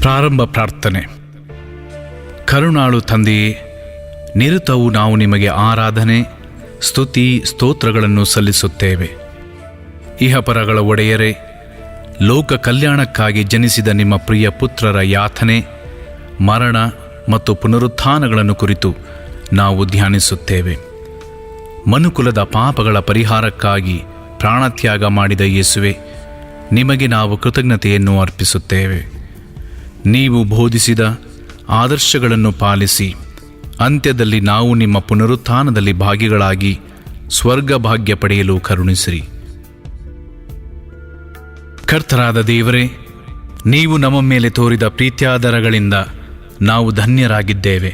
ಪ್ರಾರಂಭ ಪ್ರಾರ್ಥನೆ. ಕರುಣಾಳು ತಂದೆಯೇ, ನಿರತವೂ ನಾವು ನಿಮಗೆ ಆರಾಧನೆ, ಸ್ತುತಿ, ಸ್ತೋತ್ರಗಳನ್ನು ಸಲ್ಲಿಸುತ್ತೇವೆ. ಇಹಪರಗಳ ಒಡೆಯರೇ, ಲೋಕ ಕಲ್ಯಾಣಕ್ಕಾಗಿ ಜನಿಸಿದ ನಿಮ್ಮ ಪ್ರಿಯ ಪುತ್ರರ ಯಾತನೆ, ಮರಣ ಮತ್ತು ಪುನರುತ್ಥಾನಗಳನ್ನು ಕುರಿತು ನಾವು ಧ್ಯಾನಿಸುತ್ತೇವೆ. ಮನುಕುಲದ ಪಾಪಗಳ ಪರಿಹಾರಕ್ಕಾಗಿ ಪ್ರಾಣತ್ಯಾಗ ಮಾಡಿದ ಯೇಸುವೆ, ನಿಮಗೆ ನಾವು ಕೃತಜ್ಞತೆಯನ್ನು ಅರ್ಪಿಸುತ್ತೇವೆ. ನೀವು ಬೋಧಿಸಿದ ಆದರ್ಶಗಳನ್ನು ಪಾಲಿಸಿ ಅಂತ್ಯದಲ್ಲಿ ನಾವು ನಿಮ್ಮ ಪುನರುತ್ಥಾನದಲ್ಲಿ ಭಾಗಿಗಳಾಗಿ ಸ್ವರ್ಗ ಭಾಗ್ಯ ಪಡೆಯಲು ಕರುಣಿಸಿರಿ. ಕರ್ತರಾದ ದೇವರೇ, ನೀವು ನಮ್ಮ ಮೇಲೆ ತೋರಿದ ಪ್ರೀತ್ಯಾದರಗಳಿಂದ ನಾವು ಧನ್ಯರಾಗಿದ್ದೇವೆ.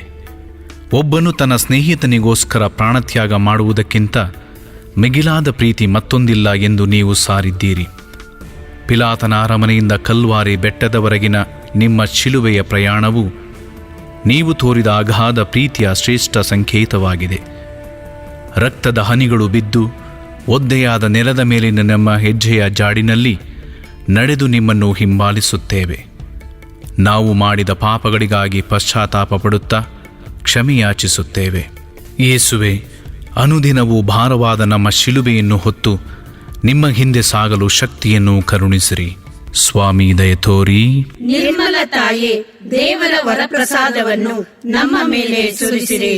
ಒಬ್ಬನು ತನ್ನ ಸ್ನೇಹಿತನಿಗೋಸ್ಕರ ಪ್ರಾಣತ್ಯಾಗ ಮಾಡುವುದಕ್ಕಿಂತ ಮಿಗಿಲಾದ ಪ್ರೀತಿ ಮತ್ತೊಂದಿಲ್ಲ ಎಂದು ನೀವು ಸಾರಿದ್ದೀರಿ. ಪಿಲಾತನ ಅರಮನೆಯಿಂದ ಕಲ್ವಾರಿ ಬೆಟ್ಟದವರೆಗಿನ ನಿಮ್ಮ ಶಿಲುಬೆಯ ಪ್ರಯಾಣವು ನೀವು ತೋರಿದ ಅಗಾಧ ಪ್ರೀತಿಯ ಶ್ರೇಷ್ಠ ಸಂಕೇತವಾಗಿದೆ. ರಕ್ತದ ಹನಿಗಳು ಬಿದ್ದು ಒದ್ದೆಯಾದ ನೆಲದ ಮೇಲಿನ ನಮ್ಮ ಹೆಜ್ಜೆಯ ಜಾಡಿನಲ್ಲಿ ನಡೆದು ನಿಮ್ಮನ್ನು ಹಿಂಬಾಲಿಸುತ್ತೇವೆ. ನಾವು ಮಾಡಿದ ಪಾಪಗಳಿಗಾಗಿ ಪಶ್ಚಾತ್ತಾಪ ಪಡುತ್ತಾ ಕ್ಷಮೆಯಾಚಿಸುತ್ತೇವೆ. ಯೇಸುವೆ, ಅನುದಿನವೂ ಭಾರವಾದ ನಮ್ಮ ಶಿಲುಬೆಯನ್ನು ಹೊತ್ತು ನಿಮ್ಮ ಹಿಂದೆ ಸಾಗಲು ಶಕ್ತಿಯನ್ನು ಕರುಣಿಸಿರಿ. ಸ್ವಾಮಿ, ದಯೆ ತೋರಿ. ನಿರ್ಮಲ ತಾಯೇ, ದೇವರ ವರಪ್ರಸಾದವನ್ನು ನಮ್ಮ ಮೇಲೆ ಸುರಿಸಿರಿ.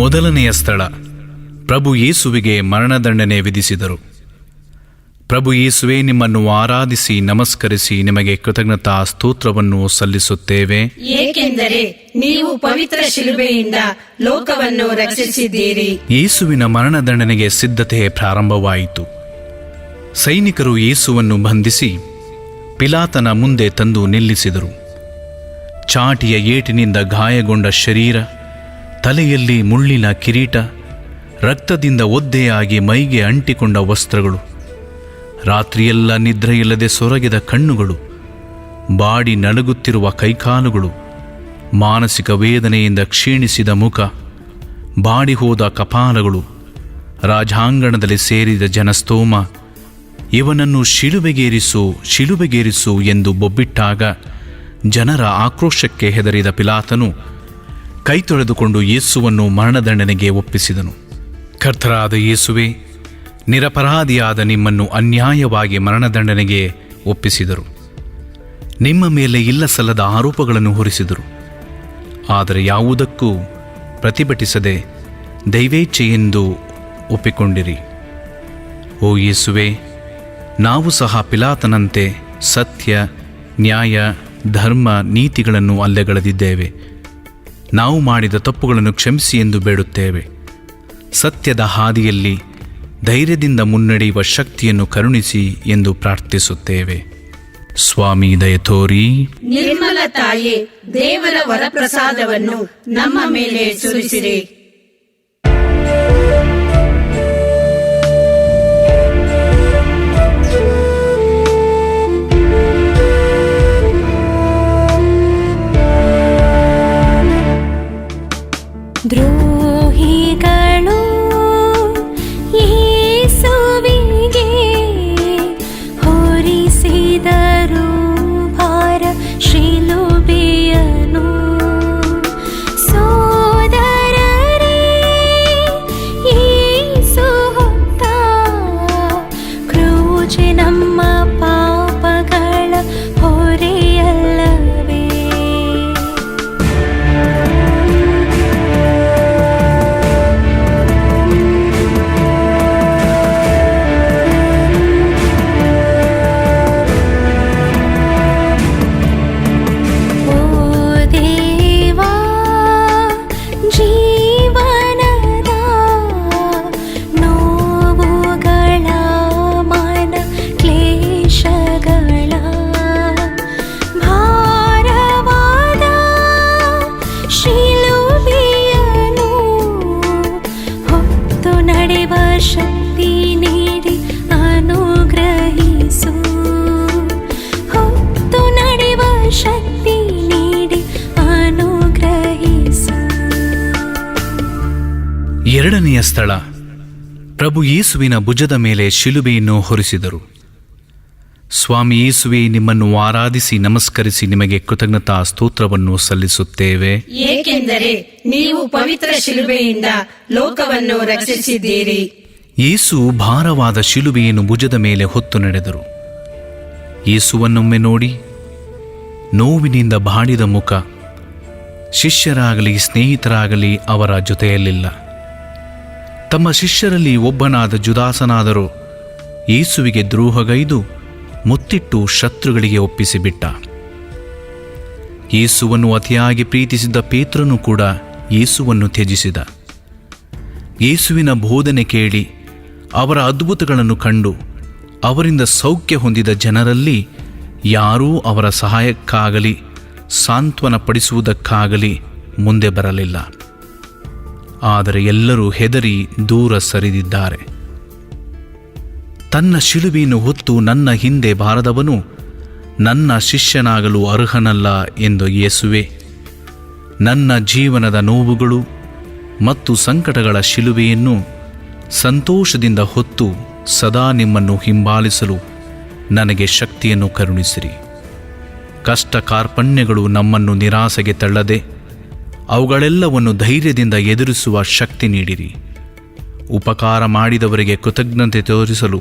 ಮೊದಲನೆಯ ಸ್ಥಳ, ಪ್ರಭು ಯೇಸುವಿಗೆ ಮರಣದಂಡನೆ ವಿಧಿಸಿದರು. ಪ್ರಭು ಯೇಸುವೆ, ನಿಮ್ಮನ್ನು ಆರಾಧಿಸಿ ನಮಸ್ಕರಿಸಿ ನಿಮಗೆ ಕೃತಜ್ಞತಾ ಸ್ತೋತ್ರವನ್ನು ಸಲ್ಲಿಸುತ್ತೇವೆ. ಏಕೆಂದರೆ ನೀವು ಪವಿತ್ರ ಶಿಲುಬೆಯಿಂದ ಲೋಕವನ್ನು ರಕ್ಷಿಸಿದ್ದೀರಿ. ಯೇಸುವಿನ ಮರಣದಂಡನೆಗೆ ಸಿದ್ಧತೆ ಪ್ರಾರಂಭವಾಯಿತು. ಸೈನಿಕರು ಯೇಸುವನ್ನು ಬಂಧಿಸಿ ಪಿಲಾತನ ಮುಂದೆ ತಂದು ನಿಲ್ಲಿಸಿದರು. ಚಾಟಿಯ ಏಟಿನಿಂದ ಗಾಯಗೊಂಡ ಶರೀರ, ತಲೆಯಲ್ಲಿ ಮುಳ್ಳಿನ ಕಿರೀಟ, ರಕ್ತದಿಂದ ಒದ್ದೆಯಾಗಿ ಮೈಗೆ ಅಂಟಿಕೊಂಡ ವಸ್ತ್ರಗಳು, ರಾತ್ರಿಯೆಲ್ಲ ನಿದ್ರೆಯಿಲ್ಲದೆ ಸೊರಗಿದ ಕಣ್ಣುಗಳು, ಬಾಡಿ ನಡುಗುತ್ತಿರುವ ಕೈಕಾಲುಗಳು, ಮಾನಸಿಕ ವೇದನೆಯಿಂದ ಕ್ಷೀಣಿಸಿದ ಮುಖ, ಬಾಡಿ ಹೋದ ಕಪಾಲಗಳು, ರಾಜಾಂಗಣದಲ್ಲಿ ಸೇರಿದ ಜನಸ್ತೋಮ, ಇವನನ್ನು ಶಿಲುಬೆಗೇರಿಸು ಎಂದು ಬೊಬ್ಬಿಟ್ಟಾಗ ಜನರ ಆಕ್ರೋಶಕ್ಕೆ ಹೆದರಿದ ಪಿಲಾತನು ಕೈ ತೊಳೆದುಕೊಂಡು ಯೇಸುವನ್ನು ಮರಣದಂಡನೆಗೆ ಒಪ್ಪಿಸಿದನು. ಕರ್ತರಾದ ಯೇಸುವೆ, ನಿರಪರಾಧಿಯಾದ ನಿಮ್ಮನ್ನು ಅನ್ಯಾಯವಾಗಿ ಮರಣದಂಡನೆಗೆ ಒಪ್ಪಿಸಿದರು. ನಿಮ್ಮ ಮೇಲೆ ಇಲ್ಲಸಲ್ಲದ ಆರೋಪಗಳನ್ನು ಹೊರಿಸಿದರು. ಆದರೆ ಯಾವುದಕ್ಕೂ ಪ್ರತಿಭಟಿಸದೆ ದೈವೇಚ್ಛೆಯೆಂದು ಒಪ್ಪಿಕೊಂಡಿರಿ. ಓ ಯೇಸುವೆ, ನಾವು ಸಹ ಪಿಲಾತನಂತೆ ಸತ್ಯ, ನ್ಯಾಯ, ಧರ್ಮ, ನೀತಿಗಳನ್ನು ಅಲ್ಲೆಗಳೆದಿದ್ದೇವೆ. ನಾವು ಮಾಡಿದ ತಪ್ಪುಗಳನ್ನು ಕ್ಷಮಿಸಿ ಎಂದು ಬೇಡುತ್ತೇವೆ. ಸತ್ಯದ ಹಾದಿಯಲ್ಲಿ ಧೈರ್ಯದಿಂದ ಮುನ್ನಡೆಯುವ ಶಕ್ತಿಯನ್ನು ಕರುಣಿಸಿ ಎಂದು ಪ್ರಾರ್ಥಿಸುತ್ತೇವೆ. ಸ್ವಾಮಿ, ದಯೆ ತೋರಿ. ನಿರ್ಮಲ ತಾಯೇ, ದೇವರ ವರಪ್ರಸಾದವನ್ನು ನಮ್ಮ ಮೇಲೆ ಸುರಿಸಿರಿ. ಎರಡನೆಯ ಸ್ಥಳ, ಪ್ರಭು ಯೇಸುವಿನ ಭುಜದ ಮೇಲೆ ಶಿಲುಬೆಯನ್ನು ಹೊರಿಸಿದರು. ಸ್ವಾಮಿ ಯೇಸುವೆ, ನಿಮ್ಮನ್ನು ಆರಾಧಿಸಿ ನಮಸ್ಕರಿಸಿ ನಿಮಗೆ ಕೃತಜ್ಞತಾ ಸ್ತೋತ್ರವನ್ನು ಸಲ್ಲಿಸುತ್ತೇವೆ, ಏಕೆಂದರೆ ನೀವು ಪವಿತ್ರ ಶಿಲುಬೆಯಿಂದ ಲೋಕವನ್ನು ರಕ್ಷಿಸಿದ್ದೀರಿ. ಯೇಸು ಭಾರವಾದ ಶಿಲುಬೆಯನ್ನು ಭುಜದ ಮೇಲೆ ಹೊತ್ತು ನಡೆದರು. ಯೇಸುವನ್ನೊಮ್ಮೆ ನೋಡಿ ನೋವಿನಿಂದ ಬಾಡಿದ ಮುಖ. ಶಿಷ್ಯರಾಗಲಿ ಸ್ನೇಹಿತರಾಗಲಿ ಅವರ ಜೊತೆಯಲ್ಲಿಲ್ಲ. ತಮ್ಮ ಶಿಷ್ಯರಲ್ಲಿ ಒಬ್ಬನಾದ ಜುದಾಸನಾದರೂ ಯೇಸುವಿಗೆ ದ್ರೋಹಗೈದು ಮುತ್ತಿಟ್ಟು ಶತ್ರುಗಳಿಗೆ ಒಪ್ಪಿಸಿಬಿಟ್ಟ. ಯೇಸುವನ್ನು ಅತಿಯಾಗಿ ಪ್ರೀತಿಸಿದ್ದ ಪೇತ್ರನು ಕೂಡ ಯೇಸುವನ್ನು ತ್ಯಜಿಸಿದ. ಯೇಸುವಿನ ಬೋಧನೆ ಕೇಳಿ ಅವರ ಅದ್ಭುತಗಳನ್ನು ಕಂಡು ಅವರಿಂದ ಸೌಖ್ಯ ಹೊಂದಿದ ಜನರಲ್ಲಿ ಯಾರೂ ಅವರ ಸಹಾಯಕ್ಕಾಗಲಿ ಸಾಂತ್ವನ ಪಡಿಸುವುದಕ್ಕಾಗಲಿ ಮುಂದೆ ಬರಲಿಲ್ಲ. ಆದರೆ ಎಲ್ಲರೂ ಹೆದರಿ ದೂರ ಸರಿದಿದ್ದಾರೆ. ತನ್ನ ಶಿಲುಬೆಯನ್ನು ಹೊತ್ತು ನನ್ನ ಹಿಂದೆ ಬಾರದವನು ನನ್ನ ಶಿಷ್ಯನಾಗಲು ಅರ್ಹನಲ್ಲ ಎಂದು ಯೇಸುವೆ, ನನ್ನ ಜೀವನದ ನೋವುಗಳು ಮತ್ತು ಸಂಕಟಗಳ ಶಿಲುಬೆಯನ್ನು ಸಂತೋಷದಿಂದ ಹೊತ್ತು ಸದಾ ನಿಮ್ಮನ್ನು ಹಿಂಬಾಲಿಸಲು ನನಗೆ ಶಕ್ತಿಯನ್ನು ಕರುಣಿಸಿರಿ. ಕಷ್ಟ ಕಾರ್ಪಣ್ಯಗಳು ನಮ್ಮನ್ನು ನಿರಾಸೆಗೆ ತಳ್ಳದೆ ಅವುಗಳೆಲ್ಲವನ್ನು ಧೈರ್ಯದಿಂದ ಎದುರಿಸುವ ಶಕ್ತಿ ನೀಡಿರಿ. ಉಪಕಾರ ಮಾಡಿದವರಿಗೆ ಕೃತಜ್ಞತೆ ತೋರಿಸಲು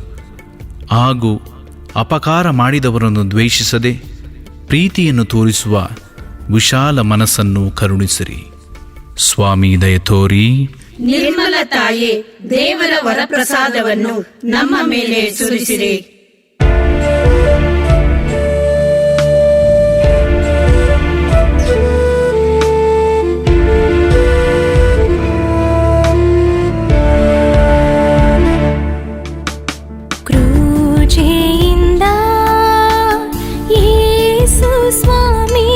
ಹಾಗೂ ಅಪಕಾರ ಮಾಡಿದವರನ್ನು ದ್ವೇಷಿಸದೆ ಪ್ರೀತಿಯನ್ನು ತೋರಿಸುವ ವಿಶಾಲ ಮನಸ್ಸನ್ನು ಕರುಣಿಸಿರಿ. ಸ್ವಾಮಿ ದಯೆ ತೋರಿ. ನಿರ್ಮಲ ತಾಯೇ, ದೇವರ ವರಪ್ರಸಾದವನ್ನು ನಮ್ಮ ಮೇಲೆ ಸುರಿಸಿರಿ. ಕ್ರೂಜೆಯಿಂದ ಯೇಸು ಸ್ವಾಮಿ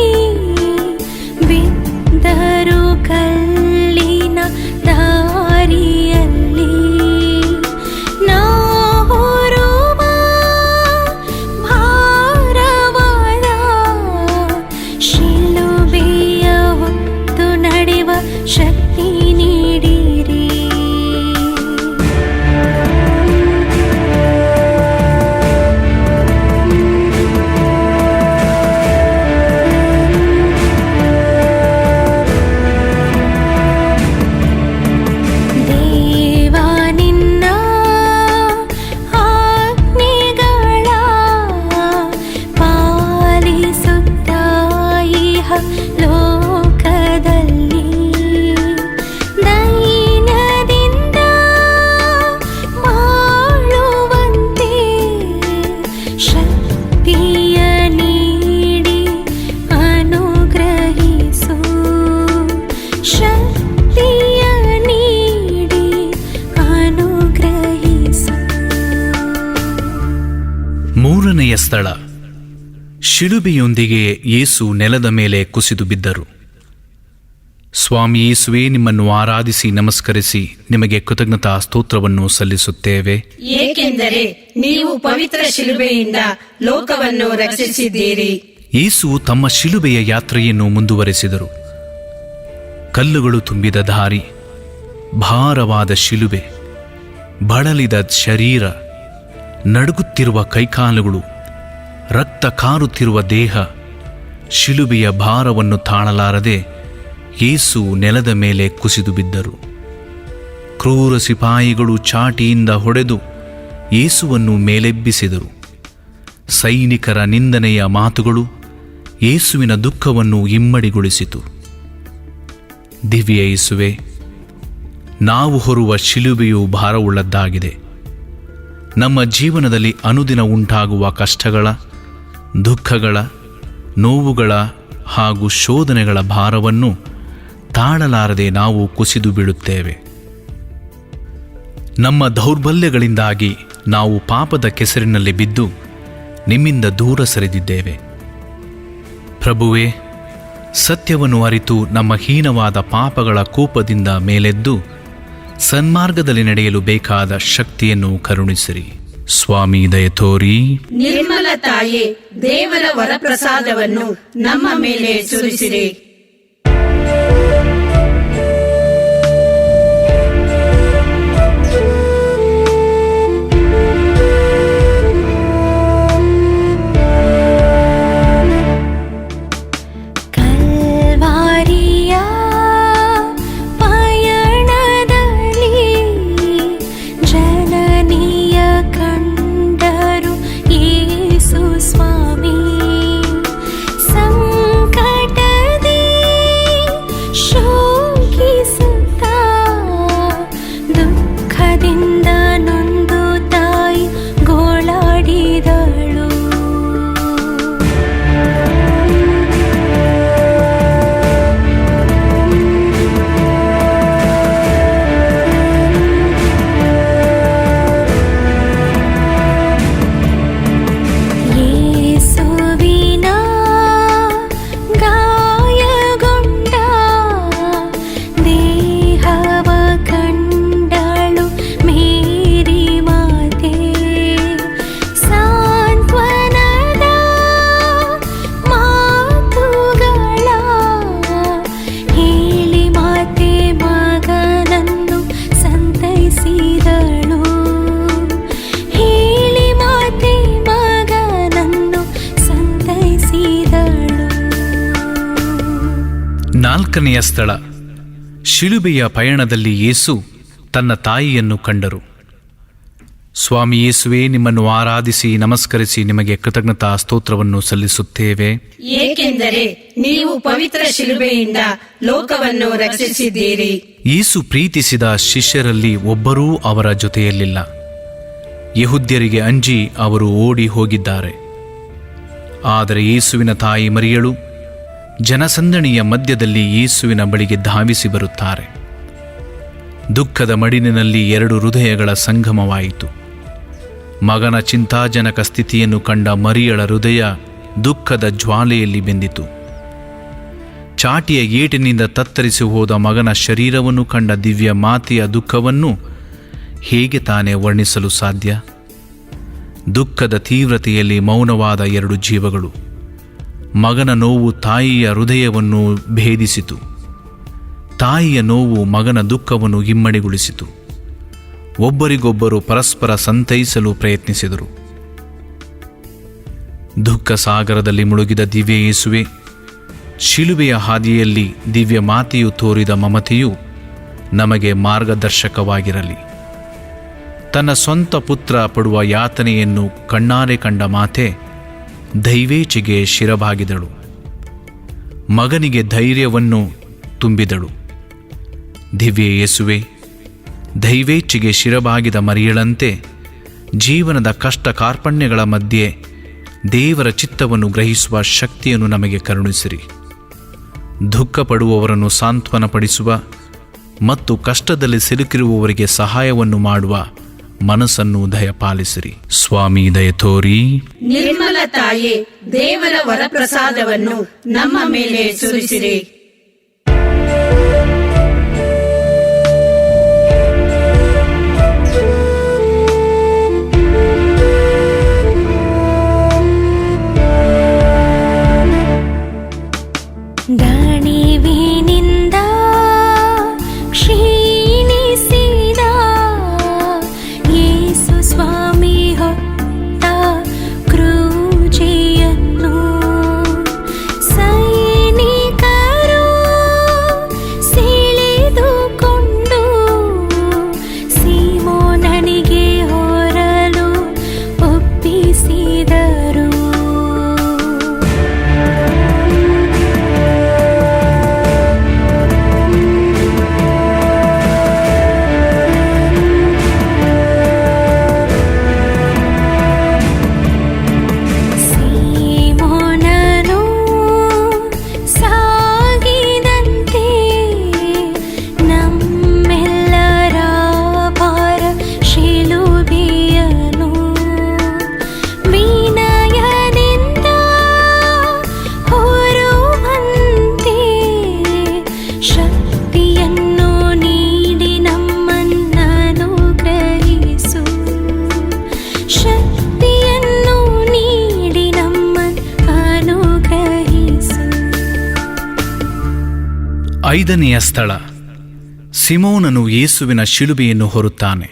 ಬಿದ್ದರು ಕಲ್ಲಿನ ದಾರಿಯಲ್ಲಿ. ನಾ ಹೊರುವ ಭಾರವಾದ ಶಿಲುಬೆಯ ಹೊತ್ತು ನಡೆವ ಶಕ್ತಿ ನೀಡಿರಿ. ಮೂರನೆಯ ಸ್ಥಳ, ಶಿಲುಬೆಯೊಂದಿಗೆ ಯೇಸು ನೆಲದ ಮೇಲೆ ಕುಸಿದು ಬಿದ್ದರು. ಸ್ವಾಮಿ ಯೇಸುವೇ, ನಿಮ್ಮನ್ನು ಆರಾಧಿಸಿ ನಮಸ್ಕರಿಸಿ ನಿಮಗೆ ಕೃತಜ್ಞತಾ ಸ್ತೋತ್ರವನ್ನು ಸಲ್ಲಿಸುತ್ತೇವೆ, ಏಕೆಂದರೆ ನೀವು ಪವಿತ್ರ ಶಿಲುಬೆಯಿಂದ ಲೋಕವನ್ನು ರಕ್ಷಿಸಿದ್ದೀರಿ. ಯೇಸು ತಮ್ಮ ಶಿಲುಬೆಯ ಯಾತ್ರೆಯನ್ನು ಮುಂದುವರೆಸಿದರು. ಕಲ್ಲುಗಳು ತುಂಬಿದ ದಾರಿ, ಭಾರವಾದ ಶಿಲುಬೆ, ಬಳಲಿದ ಶರೀರ, ನಡುಗುತ್ತಿರುವ ಕೈಕಾಲುಗಳು, ರಕ್ತ ಕಾರುತ್ತಿರುವ ದೇಹ, ಶಿಲುಬೆಯ ಭಾರವನ್ನು ತಾಳಲಾರದೆ ಯೇಸು ನೆಲದ ಮೇಲೆ ಕುಸಿದು ಬಿದ್ದರು. ಕ್ರೂರ ಸಿಪಾಯಿಗಳು ಚಾಟಿಯಿಂದ ಹೊಡೆದು ಯೇಸುವನ್ನು ಮೇಲೆಬ್ಬಿಸಿದರು. ಸೈನಿಕರ ನಿಂದನೆಯ ಮಾತುಗಳು ಯೇಸುವಿನ ದುಃಖವನ್ನು ಇಮ್ಮಡಿಗೊಳಿಸಿತು. ದಿವ್ಯ ಯೇಸುವೆ, ನಾವು ಹೊರುವ ಶಿಲುಬೆಯು ಭಾರವುಳ್ಳದ್ದಾಗಿದೆ. ನಮ್ಮ ಜೀವನದಲ್ಲಿ ಅನುದಿನ ಉಂಟಾಗುವ ಕಷ್ಟಗಳ, ದುಃಖಗಳ, ನೋವುಗಳ ಹಾಗೂ ಶೋಧನೆಗಳ ಭಾರವನ್ನು ತಾಳಲಾರದೆ ನಾವು ಕುಸಿದು ಬೀಳುತ್ತೇವೆ. ನಮ್ಮ ದೌರ್ಬಲ್ಯಗಳಿಂದಾಗಿ ನಾವು ಪಾಪದ ಕೆಸರಿನಲ್ಲಿ ಬಿದ್ದು ನಿಮ್ಮಿಂದ ದೂರ ಸರಿದಿದ್ದೇವೆ. ಪ್ರಭುವೇ, ಸತ್ಯವನ್ನು ಅರಿತು ನಮ್ಮ ಹೀನವಾದ ಪಾಪಗಳ ಕೂಪದಿಂದ ಮೇಲೆದ್ದು ಸನ್ಮಾರ್ಗದಲ್ಲಿ ನಡೆಯಲು ಬೇಕಾದ ಶಕ್ತಿಯನ್ನು ಕರುಣಿಸಿರಿ. ಸ್ವಾಮಿ ದಯೆ ತೋರಿ. ನಿರ್ಮಲ ತಾಯೇ, ದೇವರ ವರಪ್ರಸಾದವನ್ನು ನಮ್ಮ ಮೇಲೆ ಸುರಿಸಿರಿ. 4ನೆಯ ಸ್ಥಳ. ಶಿಲುಬೆಯ ಪಯಣದಲ್ಲಿ ಯೇಸು ತನ್ನ ತಾಯಿಯನ್ನು ಕಂಡರು. ಸ್ವಾಮಿ ಯೇಸುವೇ, ನಿಮ್ಮನ್ನು ಆರಾಧಿಸಿ ನಮಸ್ಕರಿಸಿ ನಿಮಗೆ ಕೃತಜ್ಞತಾ ಸ್ತೋತ್ರವನ್ನು ಸಲ್ಲಿಸುತ್ತೇವೆ, ಏಕೆಂದರೆ ನೀವು ಪವಿತ್ರ ಶಿಲುಬೆಯಿಂದ ಲೋಕವನ್ನು ರಕ್ಷಿಸಿದ್ದೀರಿ. ಯೇಸು ಪ್ರೀತಿಸಿದ ಶಿಷ್ಯರಲ್ಲಿ ಒಬ್ಬರೂ ಅವರ ಜೊತೆಯಲ್ಲಿಲ್ಲ. ಯೆಹೂದ್ಯರಿಗೆ ಅಂಜಿ ಅವರು ಓಡಿ ಹೋಗಿದ್ದಾರೆ. ಆದರೆ ಯೇಸುವಿನ ತಾಯಿ ಮರಿಯಳು ಜನಸಂದಣಿಯ ಮಧ್ಯದಲ್ಲಿ ಯೇಸುವಿನ ಬಳಿಗೆ ಧಾವಿಸಿ ಬರುತ್ತಾರೆ. ದುಃಖದ ಮಡಿಲಿನಲ್ಲಿ 2 ಹೃದಯಗಳ ಸಂಗಮವಾಯಿತು. ಮಗನ ಚಿಂತಾಜನಕ ಸ್ಥಿತಿಯನ್ನು ಕಂಡ ಮರಿಯಳ ಹೃದಯ ದುಃಖದ ಜ್ವಾಲೆಯಲ್ಲಿ ಬೆಂದಿತು. ಚಾಟಿಯ ಏಟಿನಿಂದ ತತ್ತರಿಸಿ ಹೋದ ಮಗನ ಶರೀರವನ್ನು ಕಂಡ ದಿವ್ಯ ಮಾತೆಯ ದುಃಖವನ್ನು ಹೇಗೆ ತಾನೇ ವರ್ಣಿಸಲು ಸಾಧ್ಯ? ದುಃಖದ ತೀವ್ರತೆಯಲ್ಲಿ ಮೌನವಾದ 2 ಜೀವಗಳು. ಮಗನ ನೋವು ತಾಯಿಯ ಹೃದಯವನ್ನು ಭೇದಿಸಿತು. ತಾಯಿಯ ನೋವು ಮಗನ ದುಃಖವನ್ನು ಇಮ್ಮಡಿಗೊಳಿಸಿತು. ಒಬ್ಬರಿಗೊಬ್ಬರು ಪರಸ್ಪರ ಸಂತೈಸಲು ಪ್ರಯತ್ನಿಸಿದರು. ದುಃಖ ಸಾಗರದಲ್ಲಿ ಮುಳುಗಿದ ದಿವ್ಯ ಯೇಸುವೆ, ಶಿಲುಬೆಯ ಹಾದಿಯಲ್ಲಿ ದಿವ್ಯ ಮಾತೆಯು ತೋರಿದ ಮಮತೆಯು ನಮಗೆ ಮಾರ್ಗದರ್ಶಕವಾಗಿರಲಿ. ತನ್ನ ಸ್ವಂತ ಪುತ್ರ ಪಡುವ ಯಾತನೆಯನ್ನು ಕಣ್ಣಾರೆ ಕಂಡ ಮಾತೆ ದೈವೇಚ್ಛೆಗೆ ಶಿರಬಾಗಿದಳು. ಮಗನಿಗೆ ಧೈರ್ಯವನ್ನು ತುಂಬಿದಳು. ದಿವ್ಯ ಯೇಸುವೆ, ದೈವೇಚ್ಛೆಗೆ ಶಿರಬಾಗಿದ ಮರಿಯಳಂತೆ ಜೀವನದ ಕಷ್ಟ ಕಾರ್ಪಣ್ಯಗಳ ಮಧ್ಯೆ ದೇವರ ಚಿತ್ತವನ್ನು ಗ್ರಹಿಸುವ ಶಕ್ತಿಯನ್ನು ನಮಗೆ ಕರುಣಿಸಿರಿ. ದುಃಖ ಪಡುವವರನ್ನು ಸಾಂತ್ವನಪಡಿಸುವ ಮತ್ತು ಕಷ್ಟದಲ್ಲಿ ಸಿಲುಕಿರುವವರಿಗೆ ಸಹಾಯವನ್ನು ಮಾಡುವ ಮನಸ್ಸನ್ನು ದಯಪಾಲಿಸಿರಿ. ಸ್ವಾಮಿ ದಯ ತೋರಿ. ನಿರ್ಮಲ ತಾಯೇ, ದೇವರ ವರಪ್ರಸಾದವನ್ನು ನಮ್ಮ ಮೇಲೆ ಸುರಿಸಿರಿ. ದಣಿವಿನಿಂದ ಕ್ಷೀಣಿಸಿದ ಯೇಸು ಸ್ವಾಮಿ ಹೊತ್ತ ಕ್ರೂಜಿಯನ್ನು ಸೈನಿಕರು ಸೆಳೆದುಕೊಂಡು ಸೀಮೋನನಿಗೆ ಹೊರಲು ಒಪ್ಪಿಸಿದರು. ಐದನೆಯ ಸ್ಥಳ. ಸಿಮೋನನು ಯೇಸುವಿನ ಶಿಲುಬೆಯನ್ನು ಹೊರುತ್ತಾನೆ.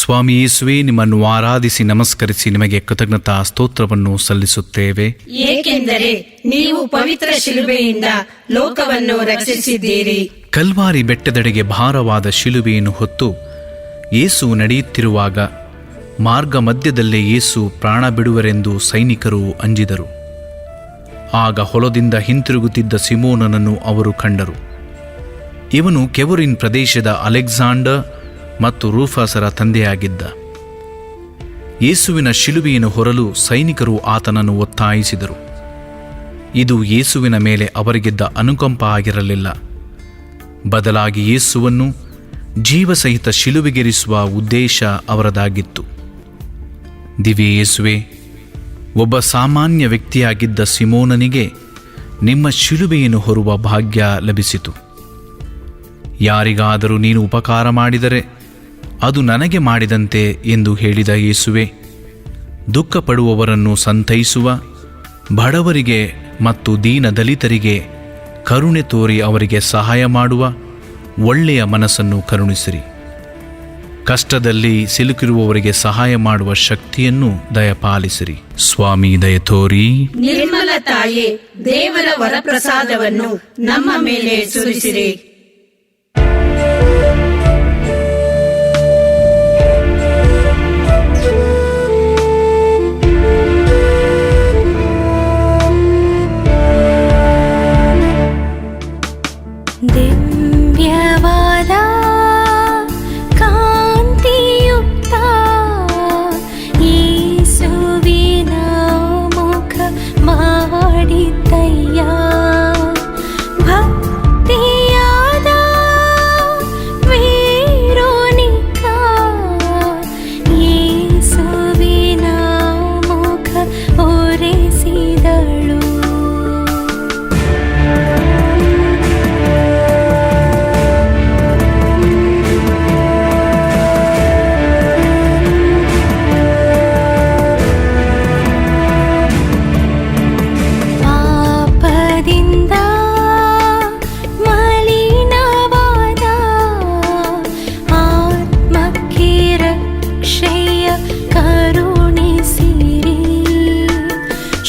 ಸ್ವಾಮಿ ಯೇಸುವೇ, ನಿಮ್ಮನ್ನು ಆರಾಧಿಸಿ ನಮಸ್ಕರಿಸಿ ನಿಮಗೆ ಕೃತಜ್ಞತಾ ಸ್ತೋತ್ರವನ್ನು ಸಲ್ಲಿಸುತ್ತೇವೆ, ಏಕೆಂದರೆ ನೀವು ಪವಿತ್ರ ಶಿಲುಬೆಯಿಂದ ಲೋಕವನ್ನು ರಕ್ಷಿಸಿದ್ದೀರಿ. ಕಲ್ವಾರಿ ಬೆಟ್ಟದೆಡೆಗೆ ಭಾರವಾದ ಶಿಲುಬೆಯನ್ನು ಹೊತ್ತು ಯೇಸು ನಡೆಯುತ್ತಿರುವಾಗ ಮಾರ್ಗ ಮಧ್ಯದಲ್ಲೇ ಯೇಸು ಪ್ರಾಣ ಬಿಡುವರೆಂದು ಸೈನಿಕರು ಅಂಜಿದರು. ಆಗ ಹೊಲದಿಂದ ಹಿಂತಿರುಗುತ್ತಿದ್ದ ಸಿಮೋನನನ್ನು ಅವರು ಕಂಡರು. ಇವನು ಕೆವರಿನ್ ಪ್ರದೇಶದ ಅಲೆಕ್ಸಾಂಡರ್ ಮತ್ತು ರೂಫಾಸರ ತಂದೆಯಾಗಿದ್ದ. ಯೇಸುವಿನ ಶಿಲುಬೆಯನ್ನು ಹೊರಲು ಸೈನಿಕರು ಆತನನ್ನು ಒತ್ತಾಯಿಸಿದರು. ಇದು ಯೇಸುವಿನ ಮೇಲೆ ಅವರಿಗಿದ್ದ ಅನುಕಂಪ ಆಗಿರಲಿಲ್ಲ. ಬದಲಾಗಿ ಯೇಸುವನ್ನು ಜೀವಸಹಿತ ಶಿಲುಬೆಗೇರಿಸುವ ಉದ್ದೇಶ ಅವರದಾಗಿತ್ತು. ದಿವ್ಯ ಯೇಸುವೆ, ಒಬ್ಬ ಸಾಮಾನ್ಯ ವ್ಯಕ್ತಿಯಾಗಿದ್ದ ಸಿಮೋನನಿಗೆ ನಿಮ್ಮ ಶಿಲುಬೆಯನ್ನು ಹೊರುವ ಭಾಗ್ಯ ಲಭಿಸಿತು. ಯಾರಿಗಾದರೂ ನೀನು ಉಪಕಾರ ಮಾಡಿದರೆ ಅದು ನನಗೆ ಮಾಡಿದಂತೆ ಎಂದು ಹೇಳಿದ ಯೇಸುವೆ, ದುಃಖ ಪಡುವವರನ್ನು ಸಂತೈಸುವ, ಬಡವರಿಗೆ ಮತ್ತು ದೀನದಲಿತರಿಗೆ ಕರುಣೆ ತೋರಿ ಅವರಿಗೆ ಸಹಾಯ ಮಾಡುವ ಒಳ್ಳೆಯ ಮನಸ್ಸನ್ನು ಕರುಣಿಸಿರಿ. ಕಷ್ಟದಲ್ಲಿ ಸಿಲುಕಿರುವವರಿಗೆ ಸಹಾಯ ಮಾಡುವ ಶಕ್ತಿಯನ್ನು ದಯಪಾಲಿಸಿರಿ. ಸ್ವಾಮಿ ದಯ ತೋರಿ. ನಿರ್ಮಲ ತಾಯೇ, ದೇವರ ವರಪ್ರಸಾದವನ್ನು ನಮ್ಮ ಮೇಲೆ ಸುರಿಸಿರಿ. ದಿವ್ಯವಾದ ಕಾಂತಿಯುಕ್ತ ಯೇಸುವಿನ ಮುಖ ಮಾಡಿದ್ದಯ್ಯ. ಭಕ್ತಿಯಾದ ವೇರೋನಿಕ ಯೇಸುವಿನ ಮುಖ ಒರೆಸಿದಳು. ಪಾಪದಿಂದ ಮಲಿನವಾದ ಆತ್ಮಕ್ಕೆ ರಕ್ಷೆಯ ಕರುಣಿಸಿರಿ.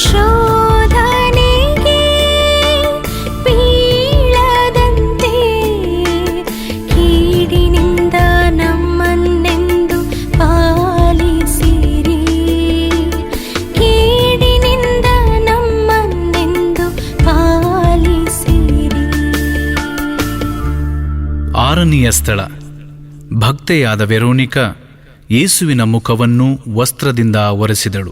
ಶೋಧನೆಗೆ ಬೀಳದಂತೆ ಕೀಡಿನಿಂದ ನಮ್ಮನ್ನೆಂದು ಪಾಲಿಸಿರಿ. ಕೀಡಿನಿಂದ ನಮ್ಮನ್ನೆಂದು ಪಾಲಿಸಿರಿ. ಆರನೆಯ ಸ್ಥಳ. ಭಕ್ತೆಯಾದ ವೆರೋನಿಕ ಯೇಸುವಿನ ಮುಖವನ್ನು ವಸ್ತ್ರದಿಂದ ಒರೆಸಿದಳು.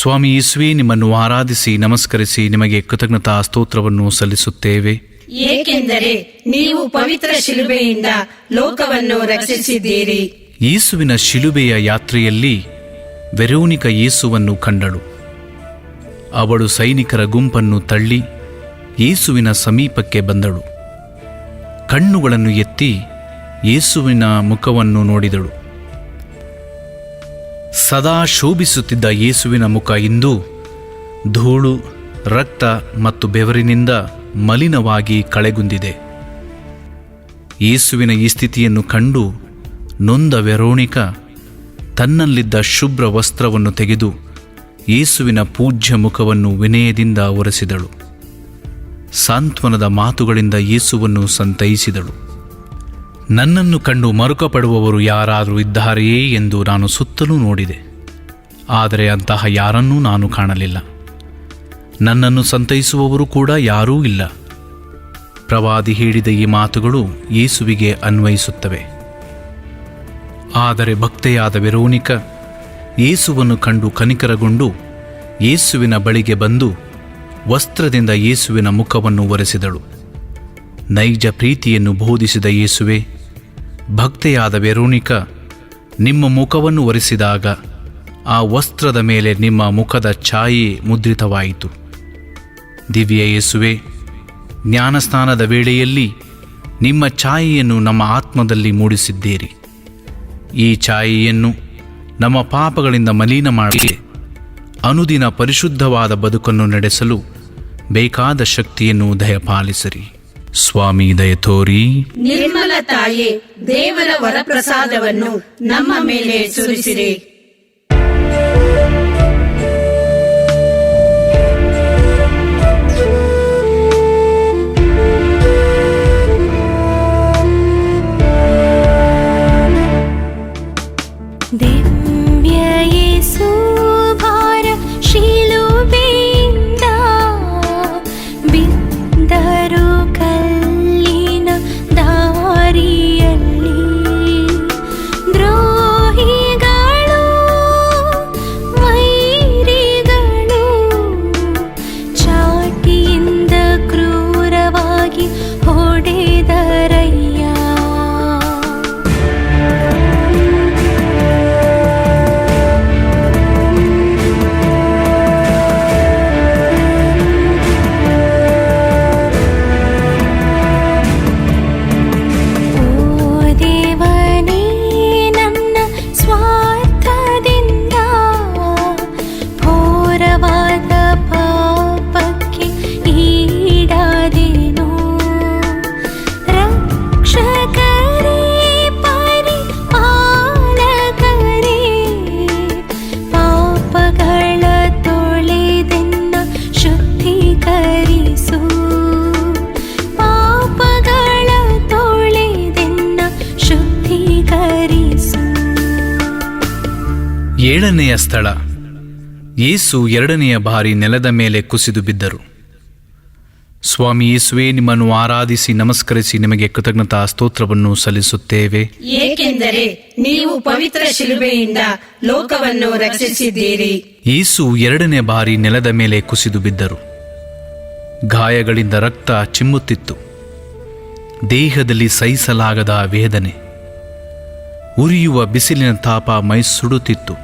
ಸ್ವಾಮಿ ಯೇಸುವೇ, ನಿಮ್ಮನ್ನು ಆರಾಧಿಸಿ ನಮಸ್ಕರಿಸಿ ನಿಮಗೆ ಕೃತಜ್ಞತಾ ಸ್ತೋತ್ರವನ್ನು ಸಲ್ಲಿಸುತ್ತೇವೆ. ಏಕೆಂದರೆ ನೀವು ಪವಿತ್ರ ಶಿಲುಬೆಯಿಂದ ಲೋಕವನ್ನು ರಕ್ಷಿಸಿದ್ದೀರಿ. ಯೇಸುವಿನ ಶಿಲುಬೆಯ ಯಾತ್ರೆಯಲ್ಲಿ ವೆರೋನಿಕ ಯೇಸುವನ್ನು ಕಂಡಳು. ಅವಳು ಸೈನಿಕರ ಗುಂಪನ್ನು ತಳ್ಳಿ ಯೇಸುವಿನ ಸಮೀಪಕ್ಕೆ ಬಂದಳು. ಕಣ್ಣುಗಳನ್ನು ಎತ್ತಿ ಯೇಸುವಿನ ಮುಖವನ್ನು ನೋಡಿದಳು. ಸದಾ ಶೋಭಿಸುತ್ತಿದ್ದ ಯೇಸುವಿನ ಮುಖ ಇಂದು ಧೂಳು, ರಕ್ತ ಮತ್ತು ಬೆವರಿನಿಂದ ಮಲಿನವಾಗಿ ಕಳೆಗುಂದಿದೆ. ಯೇಸುವಿನ ಈ ಸ್ಥಿತಿಯನ್ನು ಕಂಡು ನೊಂದ ವೆರೋನಿಕ ತನ್ನಲ್ಲಿದ್ದ ಶುಭ್ರ ವಸ್ತ್ರವನ್ನು ತೆಗೆದು ಯೇಸುವಿನ ಪೂಜ್ಯ ಮುಖವನ್ನು ವಿನಯದಿಂದ ಒರೆಸಿದಳು. ಸಾಂತ್ವನದ ಮಾತುಗಳಿಂದ ಯೇಸುವನ್ನು ಸಂತೈಸಿದಳು. ನನ್ನನ್ನು ಕಂಡು ಮರುಕಪಡುವವರು ಯಾರಾದರೂ ಇದ್ದಾರೆಯೇ ಎಂದು ನಾನು ಸುತ್ತಲೂ ನೋಡಿದೆ, ಆದರೆ ಅಂತಹ ಯಾರನ್ನೂ ನಾನು ಕಾಣಲಿಲ್ಲ. ನನ್ನನ್ನು ಸಂತೈಸುವವರು ಕೂಡ ಯಾರೂ ಇಲ್ಲ. ಪ್ರವಾದಿ ಹೇಳಿದ ಈ ಮಾತುಗಳು ಯೇಸುವಿಗೆ ಅನ್ವಯಿಸುತ್ತವೆ. ಆದರೆ ಭಕ್ತೆಯಾದ ವೆರೋನಿಕ ಯೇಸುವನ್ನು ಕಂಡು ಕನಿಕರಗೊಂಡು ಯೇಸುವಿನ ಬಳಿಗೆ ಬಂದು ವಸ್ತ್ರದಿಂದ ಯೇಸುವಿನ ಮುಖವನ್ನು ಒರೆಸಿದಳು. ನೈಜ ಪ್ರೀತಿಯನ್ನು ಬೋಧಿಸಿದ ಯೇಸುವೆ, ಭಕ್ತೆಯಾದ ವೆರೋನಿಕ, ನಿಮ್ಮ ಮುಖವನ್ನು ಒರೆಸಿದಾಗ ಆ ವಸ್ತ್ರದ ಮೇಲೆ ನಿಮ್ಮ ಮುಖದ ಛಾಯೆ ಮುದ್ರಿತವಾಯಿತು. ದಿವ್ಯ ಯೇಸುವೆ, ಜ್ಞಾನಸ್ನಾನದ ವೇಳೆಯಲ್ಲಿ ನಿಮ್ಮ ಛಾಯೆಯನ್ನು ನಮ್ಮ ಆತ್ಮದಲ್ಲಿ ಮೂಡಿಸಿದ್ದೀರಿ. ಈ ಛಾಯೆಯನ್ನು ನಮ್ಮ ಪಾಪಗಳಿಂದ ಮಲಿನ ಮಾಡಿ ಅನುದಿನ ಪರಿಶುದ್ಧವಾದ ಬದುಕನ್ನು ನಡೆಸಲು ಬೇಕಾದ ಶಕ್ತಿಯನ್ನು ದಯಪಾಲಿಸಿರಿ. ಸ್ವಾಮಿ ದಯ ತೋರಿ. ನಿರ್ಮಲ ತಾಯೇ, ದೇವರ ವರಪ್ರಸಾದವನ್ನು ನಮ್ಮ ಮೇಲೆ ಸುರಿಸಿರಿ. ದಿವ್ಯ ಯೇಸು ಭಾರ ಶಿಲುಬೆಯಿಂದ ಬಿದ್ದರು ಕಲ್ಲಿನ ದಾರಿಯಲ್ಲಿ. ದ್ರೋಹಿಗಳು ವೈರಿಗಳು ಚಾಟಿಯಿಂದ ಕ್ರೂರವಾಗಿ ಹೊಡೆದರಯ್ಯ. ಪಾಪಕ್ಕೆ ಈಡಾದೇನೋ 7ನೆಯ ಸ್ಥಳ. ಯೇಸು 2ನೆಯ ಬಾರಿ ನೆಲದ ಮೇಲೆ ಕುಸಿದು ಬಿದ್ದರು. ಸ್ವಾಮಿ ಯೇಸುವೇ, ನಿಮ್ಮನ್ನು ಆರಾಧಿಸಿ ನಮಸ್ಕರಿಸಿ ನಿಮಗೆ ಕೃತಜ್ಞತಾ ಸ್ತೋತ್ರವನ್ನು ಸಲ್ಲಿಸುತ್ತೇವೆ, ಏಕೆಂದರೆ ನೀವು ಪವಿತ್ರ ಶಿಲುಬೆಯಿಂದ ಲೋಕವನ್ನು ರಕ್ಷಿಸಿದ್ದೀರಿ. ಯೇಸು 2ನೇ ಬಾರಿ ನೆಲದ ಮೇಲೆ ಕುಸಿದು ಬಿದ್ದರು. ಗಾಯಗಳಿಂದ ರಕ್ತ ಚಿಮ್ಮುತ್ತಿತ್ತು. ದೇಹದಲ್ಲಿ ಸಹಿಸಲಾಗದ ವೇದನೆ, ಉರಿಯುವ ಬಿಸಿಲಿನ ತಾಪ ಮೈ ಸುಡುತ್ತಿತ್ತು.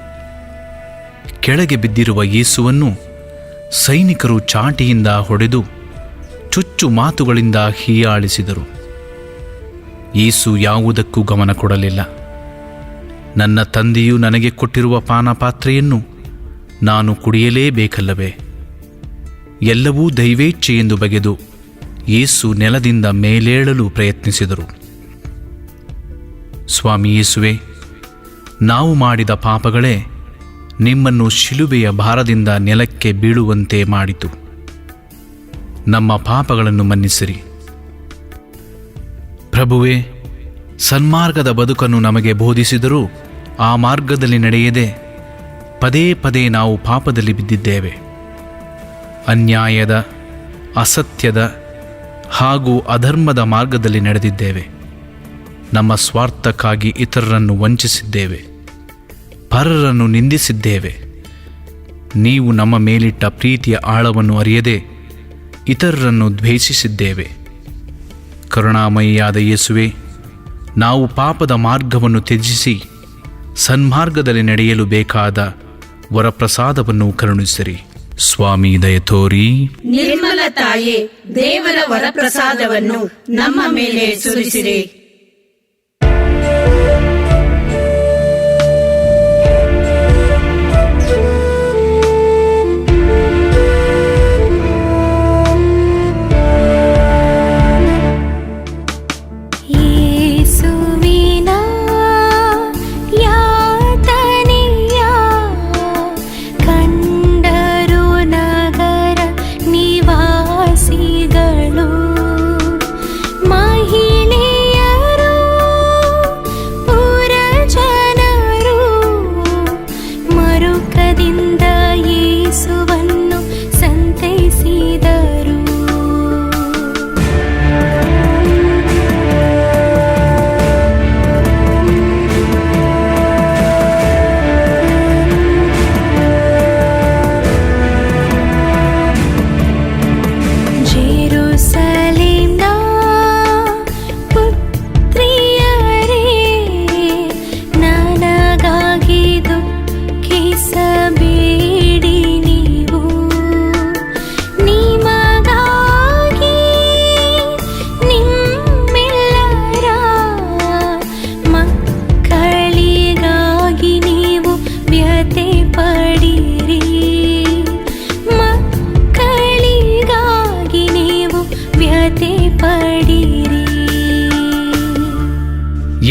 ಕೆಳಗೆ ಬಿದ್ದಿರುವ ಯೇಸುವನ್ನು ಸೈನಿಕರು ಚಾಟಿಯಿಂದ ಹೊಡೆದು ಚುಚ್ಚು ಮಾತುಗಳಿಂದ ಹೀಯಾಳಿಸಿದರು. ಯೇಸು ಯಾವುದಕ್ಕೂ ಗಮನ ಕೊಡಲಿಲ್ಲ. ನನ್ನ ತಂದೆಯು ನನಗೆ ಕೊಟ್ಟಿರುವ ಪಾನಪಾತ್ರೆಯನ್ನು ನಾನು ಕುಡಿಯಲೇಬೇಕಲ್ಲವೇ? ಎಲ್ಲವೂ ದೈವೇಚ್ಛೆಯೆಂದು ಬಗೆದು ಯೇಸು ನೆಲದಿಂದ ಮೇಲೇಳಲು ಪ್ರಯತ್ನಿಸಿದರು. ಸ್ವಾಮಿ ಯೇಸುವೆ, ನಾವು ಮಾಡಿದ ಪಾಪಗಳೇ ನಿಮ್ಮನ್ನು ಶಿಲುಬೆಯ ಭಾರದಿಂದ ನೆಲಕ್ಕೆ ಬೀಳುವಂತೆ ಮಾಡಿತು. ನಮ್ಮ ಪಾಪಗಳನ್ನು ಮನ್ನಿಸಿರಿ. ಪ್ರಭುವೇ, ಸನ್ಮಾರ್ಗದ ಬದುಕನ್ನು ನಮಗೆ ಬೋಧಿಸಿದರೂ ಆ ಮಾರ್ಗದಲ್ಲಿ ನಡೆಯದೆ ಪದೇ ಪದೇ ನಾವು ಪಾಪದಲ್ಲಿ ಬಿದ್ದಿದ್ದೇವೆ. ಅನ್ಯಾಯದ, ಅಸತ್ಯದ ಹಾಗೂ ಅಧರ್ಮದ ಮಾರ್ಗದಲ್ಲಿ ನಡೆದಿದ್ದೇವೆ. ನಮ್ಮ ಸ್ವಾರ್ಥಕ್ಕಾಗಿ ಇತರರನ್ನು ವಂಚಿಸಿದ್ದೇವೆ, ಪರರನ್ನು ನಿಂದಿಸಿದ್ದೇವೆ. ನೀವು ನಮ್ಮ ಮೇಲಿಟ್ಟ ಪ್ರೀತಿಯ ಆಳವನ್ನು ಅರಿಯದೆ ಇತರರನ್ನು ದ್ವೇಷಿಸಿದ್ದೇವೆ. ಕರುಣಾಮಯಿಯಾದ ಯೇಸುವೆ, ನಾವು ಪಾಪದ ಮಾರ್ಗವನ್ನು ತ್ಯಜಿಸಿ ಸನ್ಮಾರ್ಗದಲ್ಲಿ ನಡೆಯಲು ಬೇಕಾದ ವರಪ್ರಸಾದವನ್ನು ಕರುಣಿಸಿರಿ. ಸ್ವಾಮಿ ದಯೆ ತೋರಿ. ನಿರ್ಮಲ ತಾಯೇ, ದೇವರ ವರಪ್ರಸಾದವನ್ನು ನಮ್ಮ ಮೇಲೆ ಸುರಿಸಿರಿ.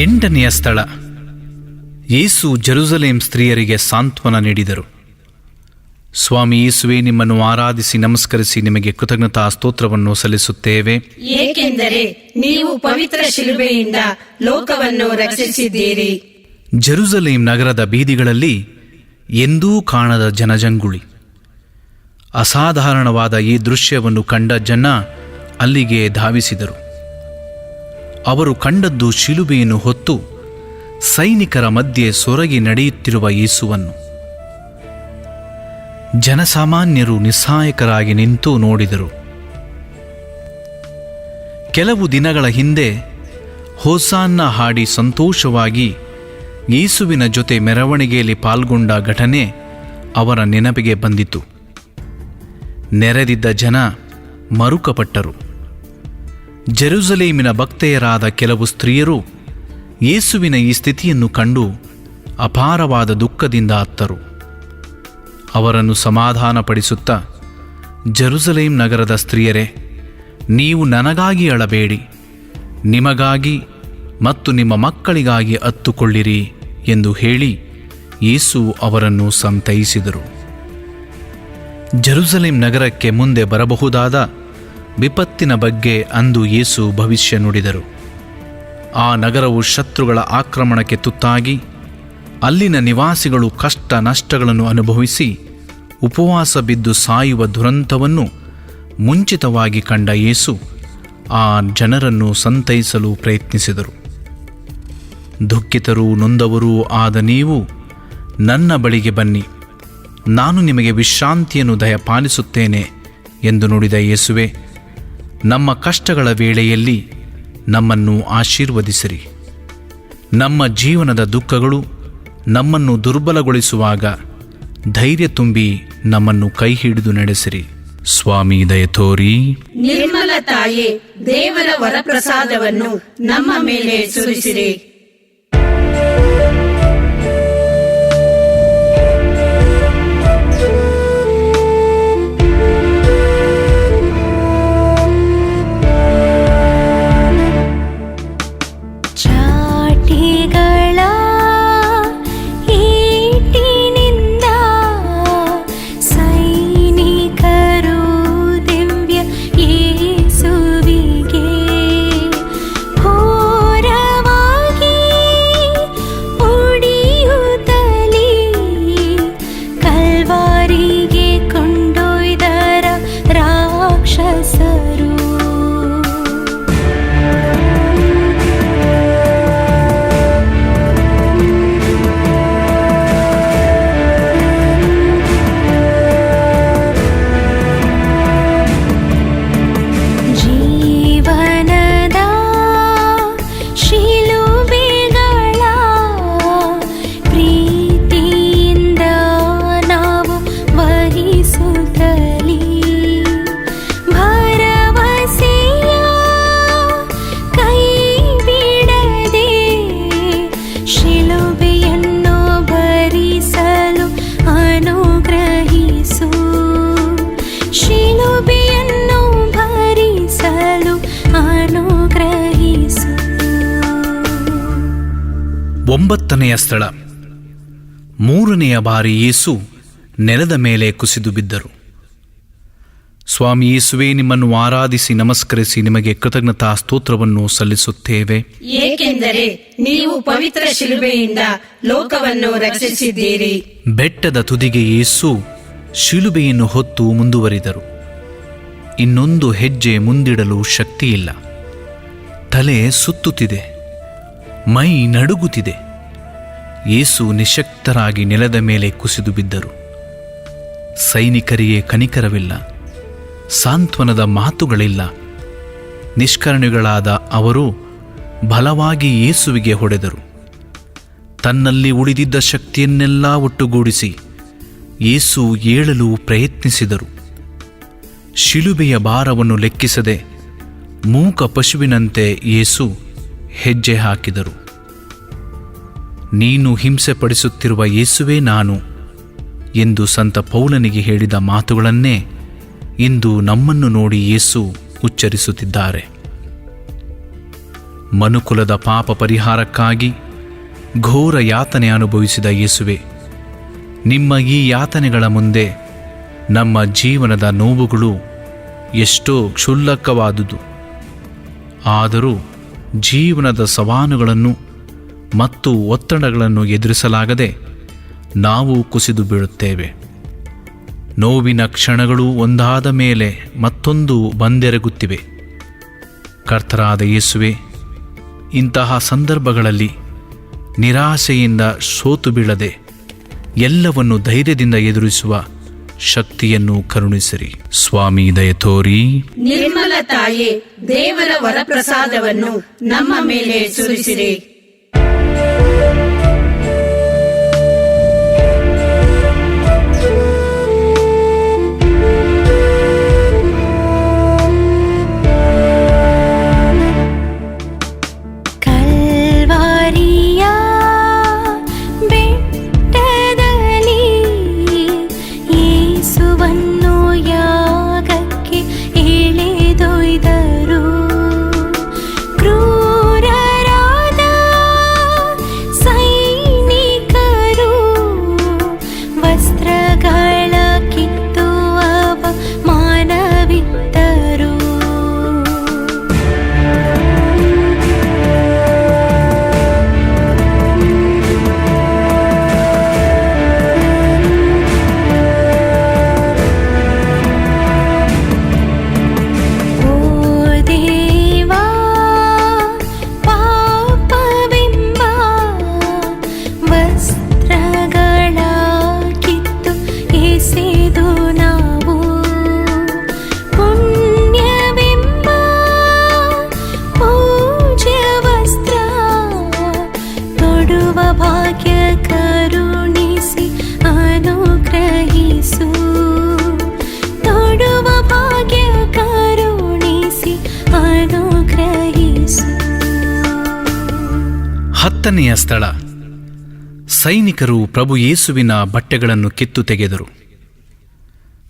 ಎಂಟನೆಯ ಸ್ಥಳ. ಯೇಸು ಜೆರುಸಲೇಮ್ ಸ್ತ್ರೀಯರಿಗೆ ಸಾಂತ್ವನ ನೀಡಿದರು. ಸ್ವಾಮಿ ಯೇಸುವೇ, ನಿಮ್ಮನ್ನು ಆರಾಧಿಸಿ ನಮಸ್ಕರಿಸಿ ನಿಮಗೆ ಕೃತಜ್ಞತಾ ಸ್ತೋತ್ರವನ್ನು ಸಲ್ಲಿಸುತ್ತೇವೆ, ಏಕೆಂದರೆ ನೀವು ಪವಿತ್ರ ಶಿಲುಬೆಯಿಂದ ಲೋಕವನ್ನು ರಕ್ಷಿಸಿದ್ದೀರಿ. ಜೆರುಸಲೇಮ್ ನಗರದ ಬೀದಿಗಳಲ್ಲಿ ಎಂದೂ ಕಾಣದ ಜನಜಂಗುಳಿ. ಅಸಾಧಾರಣವಾದ ಈ ದೃಶ್ಯವನ್ನು ಕಂಡ ಜನ ಅಲ್ಲಿಗೆ ಧಾವಿಸಿದರು. ಅವರು ಕಂಡದ್ದು ಶಿಲುಬೆಯನ್ನು ಹೊತ್ತು ಸೈನಿಕರ ಮಧ್ಯೆ ಸೊರಗಿ ನಡೆಯುತ್ತಿರುವ ಯೇಸುವನ್ನು. ಜನಸಾಮಾನ್ಯರು ನಿಸ್ಸಹಾಯಕರಾಗಿ ನಿಂತು ನೋಡಿದರು. ಕೆಲವು ದಿನಗಳ ಹಿಂದೆ ಹೋಸಾನ್ನ ಹಾಡಿ ಸಂತೋಷವಾಗಿ ಯೇಸುವಿನ ಜೊತೆ ಮೆರವಣಿಗೆಯಲ್ಲಿ ಪಾಲ್ಗೊಂಡ ಘಟನೆ ಅವರ ನೆನಪಿಗೆ ಬಂದಿತು. ನೆರೆದಿದ್ದ ಜನ ಮರುಕಪಟ್ಟರು. ಜೆರುಸಲೇಮಿನ ಭಕ್ತೆಯರಾದ ಕೆಲವು ಸ್ತ್ರೀಯರು ಯೇಸುವಿನ ಈ ಸ್ಥಿತಿಯನ್ನು ಕಂಡು ಅಪಾರವಾದ ದುಃಖದಿಂದ ಅತ್ತರು. ಅವರನ್ನು ಸಮಾಧಾನಪಡಿಸುತ್ತಾ, ಜೆರುಸಲೇಮ್ ನಗರದ ಸ್ತ್ರೀಯರೇ, ನೀವು ನನಗಾಗಿ ಅಳಬೇಡಿ, ನಿಮಗಾಗಿ ಮತ್ತು ನಿಮ್ಮ ಮಕ್ಕಳಿಗಾಗಿ ಅತ್ತುಕೊಳ್ಳಿರಿ ಎಂದು ಹೇಳಿ ಯೇಸು ಅವರನ್ನು ಸಂತೈಸಿದರು. ಜೆರುಸಲೇಮ್ ನಗರಕ್ಕೆ ಮುಂದೆ ಬರಬಹುದಾದ ವಿಪತ್ತಿನ ಬಗ್ಗೆ ಅಂದು ಯೇಸು ಭವಿಷ್ಯ ನುಡಿದರು. ಆ ನಗರವು ಶತ್ರುಗಳ ಆಕ್ರಮಣಕ್ಕೆ ತುತ್ತಾಗಿ ಅಲ್ಲಿನ ನಿವಾಸಿಗಳು ಕಷ್ಟ ನಷ್ಟಗಳನ್ನು ಅನುಭವಿಸಿ ಉಪವಾಸ ಬಿದ್ದು ಸಾಯುವ ದುರಂತವನ್ನು ಮುಂಚಿತವಾಗಿ ಕಂಡ ಯೇಸು ಆ ಜನರನ್ನು ಸಂತೈಸಲು ಪ್ರಯತ್ನಿಸಿದರು. ದುಃಖಿತರೂ ನೊಂದವರೂ ಆದ ನೀವು ನನ್ನ ಬಳಿಗೆ ಬನ್ನಿ, ನಾನು ನಿಮಗೆ ವಿಶ್ರಾಂತಿಯನ್ನು ದಯಪಾಲಿಸುತ್ತೇನೆ ಎಂದು ನುಡಿದ ಯೇಸುವೆ, ನಮ್ಮ ಕಷ್ಟಗಳ ವೇಳೆಯಲ್ಲಿ ನಮ್ಮನ್ನು ಆಶೀರ್ವದಿಸಿರಿ. ನಮ್ಮ ಜೀವನದ ದುಃಖಗಳು ನಮ್ಮನ್ನು ದುರ್ಬಲಗೊಳಿಸುವಾಗ ಧೈರ್ಯ ತುಂಬಿ ನಮ್ಮನ್ನು ಕೈ ಹಿಡಿದು ನಡೆಸಿರಿ. ಸ್ವಾಮಿ ದಯ ತೋರಿ. ನಿರ್ಮಲ ತಾಯೇ, ದೇವರ ವರಪ್ರಸಾದವನ್ನು ನಮ್ಮ ಮೇಲೆ ಸುರಿಸಿರಿ. ಚಾಟಿಗಳ ಈಟಿನಿಂದ ಸೈನಿಕರು ದಿವ್ಯ ಯೇಸುವಿಗೆ ಘೋರವಾಗಿ ಹೊಡೆಯುತ್ತಲೇ ಕಲ್ವಾರಿಗೆ ಕೊಂಡೊಯ್ದರ ರಾಕ್ಷಸರು. ಜೀವನದ ಶಿಲುಬೆಗಳ ಪ್ರೀತಿಯಿಂದ ನಾವು ವಹಿಸುತ್ತಲೇ ಭರವಸೆಯ ಕೈ ಬಿಡದೆ ಶಿಲುಬೆಯನ್ನು ಭರಿಸಲು ಅನುಗ್ರಹಿಸು. ಶಿಲುಬೆಯನ್ನು ಭರಿಸಲು ಅನುಗ್ರಹಿಸು. 9ನೆಯ ಸ್ಥಳ. 3ನೆಯ ಬಾರಿ ಯೇಸು ನೆಲದ ಮೇಲೆ ಕುಸಿದು ಬಿದ್ದರು. ಸ್ವಾಮಿ ಯೇಸುವೇ, ನಿಮ್ಮನ್ನು ಆರಾಧಿಸಿ ನಮಸ್ಕರಿಸಿ ನಿಮಗೆ ಕೃತಜ್ಞತಾ ಸ್ತೋತ್ರವನ್ನು ಸಲ್ಲಿಸುತ್ತೇವೆ. ಏಕೆಂದರೆ ನೀವು ಪವಿತ್ರ ಶಿಲುಬೆಯಿಂದ ಲೋಕವನ್ನು ರಕ್ಷಿಸಿದ್ದೀರಿ. ಬೆಟ್ಟದ ತುದಿಗೆ ಯೇಸು ಶಿಲುಬೆಯನ್ನು ಹೊತ್ತು ಮುಂದುವರಿದರು. ಇನ್ನೊಂದು ಹೆಜ್ಜೆ ಮುಂದಿಡಲು ಶಕ್ತಿಯಿಲ್ಲ. ತಲೆ ಸುತ್ತುತ್ತಿದೆ, ಮೈ ನಡುಗುತ್ತಿದೆ. ಯೇಸು ನಿಶ್ಶಕ್ತರಾಗಿ ನೆಲದ ಮೇಲೆ ಕುಸಿದು ಬಿದ್ದರು. ಸೈನಿಕರಿಗೆ ಕನಿಕರವಿಲ್ಲ, ಸಾಂತ್ವನದ ಮಾತುಗಳಿಲ್ಲ. ನಿಷ್ಕರುಣಿಗಳಾದ ಅವರು ಬಲವಾಗಿ ಯೇಸುವಿಗೆ ಹೊಡೆದರು. ತನ್ನಲ್ಲಿ ಉಳಿದಿದ್ದ ಶಕ್ತಿಯನ್ನೆಲ್ಲ ಒಟ್ಟುಗೂಡಿಸಿ ಯೇಸು ಏಳಲು ಪ್ರಯತ್ನಿಸಿದರು. ಶಿಲುಬೆಯ ಭಾರವನ್ನು ಲೆಕ್ಕಿಸದೆ ಮೂಕ ಪಶುವಿನಂತೆ ಯೇಸು ಹೆಜ್ಜೆ ಹಾಕಿದರು. ನೀನು ಹಿಂಸೆಪಡಿಸುತ್ತಿರುವ ಯೇಸುವೇ ನಾನು ಎಂದು ಸಂತ ಪೌಲನಿಗೆ ಹೇಳಿದ ಮಾತುಗಳನ್ನೇ ಇಂದು ನಮ್ಮನ್ನು ನೋಡಿ ಯೇಸು ಉಚ್ಚರಿಸುತ್ತಿದ್ದಾರೆ. ಮನುಕುಲದ ಪಾಪ ಪರಿಹಾರಕ್ಕಾಗಿ ಘೋರ ಯಾತನೆ ಅನುಭವಿಸಿದ ಯೇಸುವೆ, ನಿಮ್ಮ ಈ ಯಾತನೆಗಳ ಮುಂದೆ ನಮ್ಮ ಜೀವನದ ನೋವುಗಳು ಎಷ್ಟೋ ಕ್ಷುಲ್ಲಕವಾದುದು. ಆದರೂ ಜೀವನದ ಸವಾಲುಗಳನ್ನು ಮತ್ತು ಒತ್ತಡಗಳನ್ನು ಎದುರಿಸಲಾಗದೆ ನಾವು ಕುಸಿದು ಬೀಳುತ್ತೇವೆ. ನೋವಿನ ಕ್ಷಣಗಳು ಒಂದಾದ ಮೇಲೆ ಮತ್ತೊಂದು ಬಂದೆರಗುತ್ತಿವೆ. ಕರ್ತರಾದ ಯೇಸುವೆ, ಇಂತಹ ಸಂದರ್ಭಗಳಲ್ಲಿ ನಿರಾಶೆಯಿಂದ ಸೋತು ಬೀಳದೆ ಎಲ್ಲವನ್ನು ಧೈರ್ಯದಿಂದ ಎದುರಿಸುವ ಶಕ್ತಿಯನ್ನು ಕರುಣಿಸಿರಿ. ಸ್ವಾಮಿ ದಯ ತೋರಿ. ನಿರ್ಮಲ ತಾಯೇ, ದೇವರ ವರಪ್ರಸಾದವನ್ನು ನಮ್ಮ ಮೇಲೆ ಸುರಿಸಿರಿ. ಕಲ್ವಾರಿಯ ಬೆಟ್ಟದಲ್ಲಿ ಯೇಸುವನ್ನು ಯಾಗಕ್ಕೆ ಎಳೆದೊಯ್ದರು. ಕ್ರೂರರಾದ ಹತ್ತನೆಯ ಸ್ಥಳ. ಸೈನಿಕರು ಪ್ರಭು ಯೇಸುವಿನ ಬಟ್ಟೆಗಳನ್ನು ಕಿತ್ತು ತೆಗೆದರು.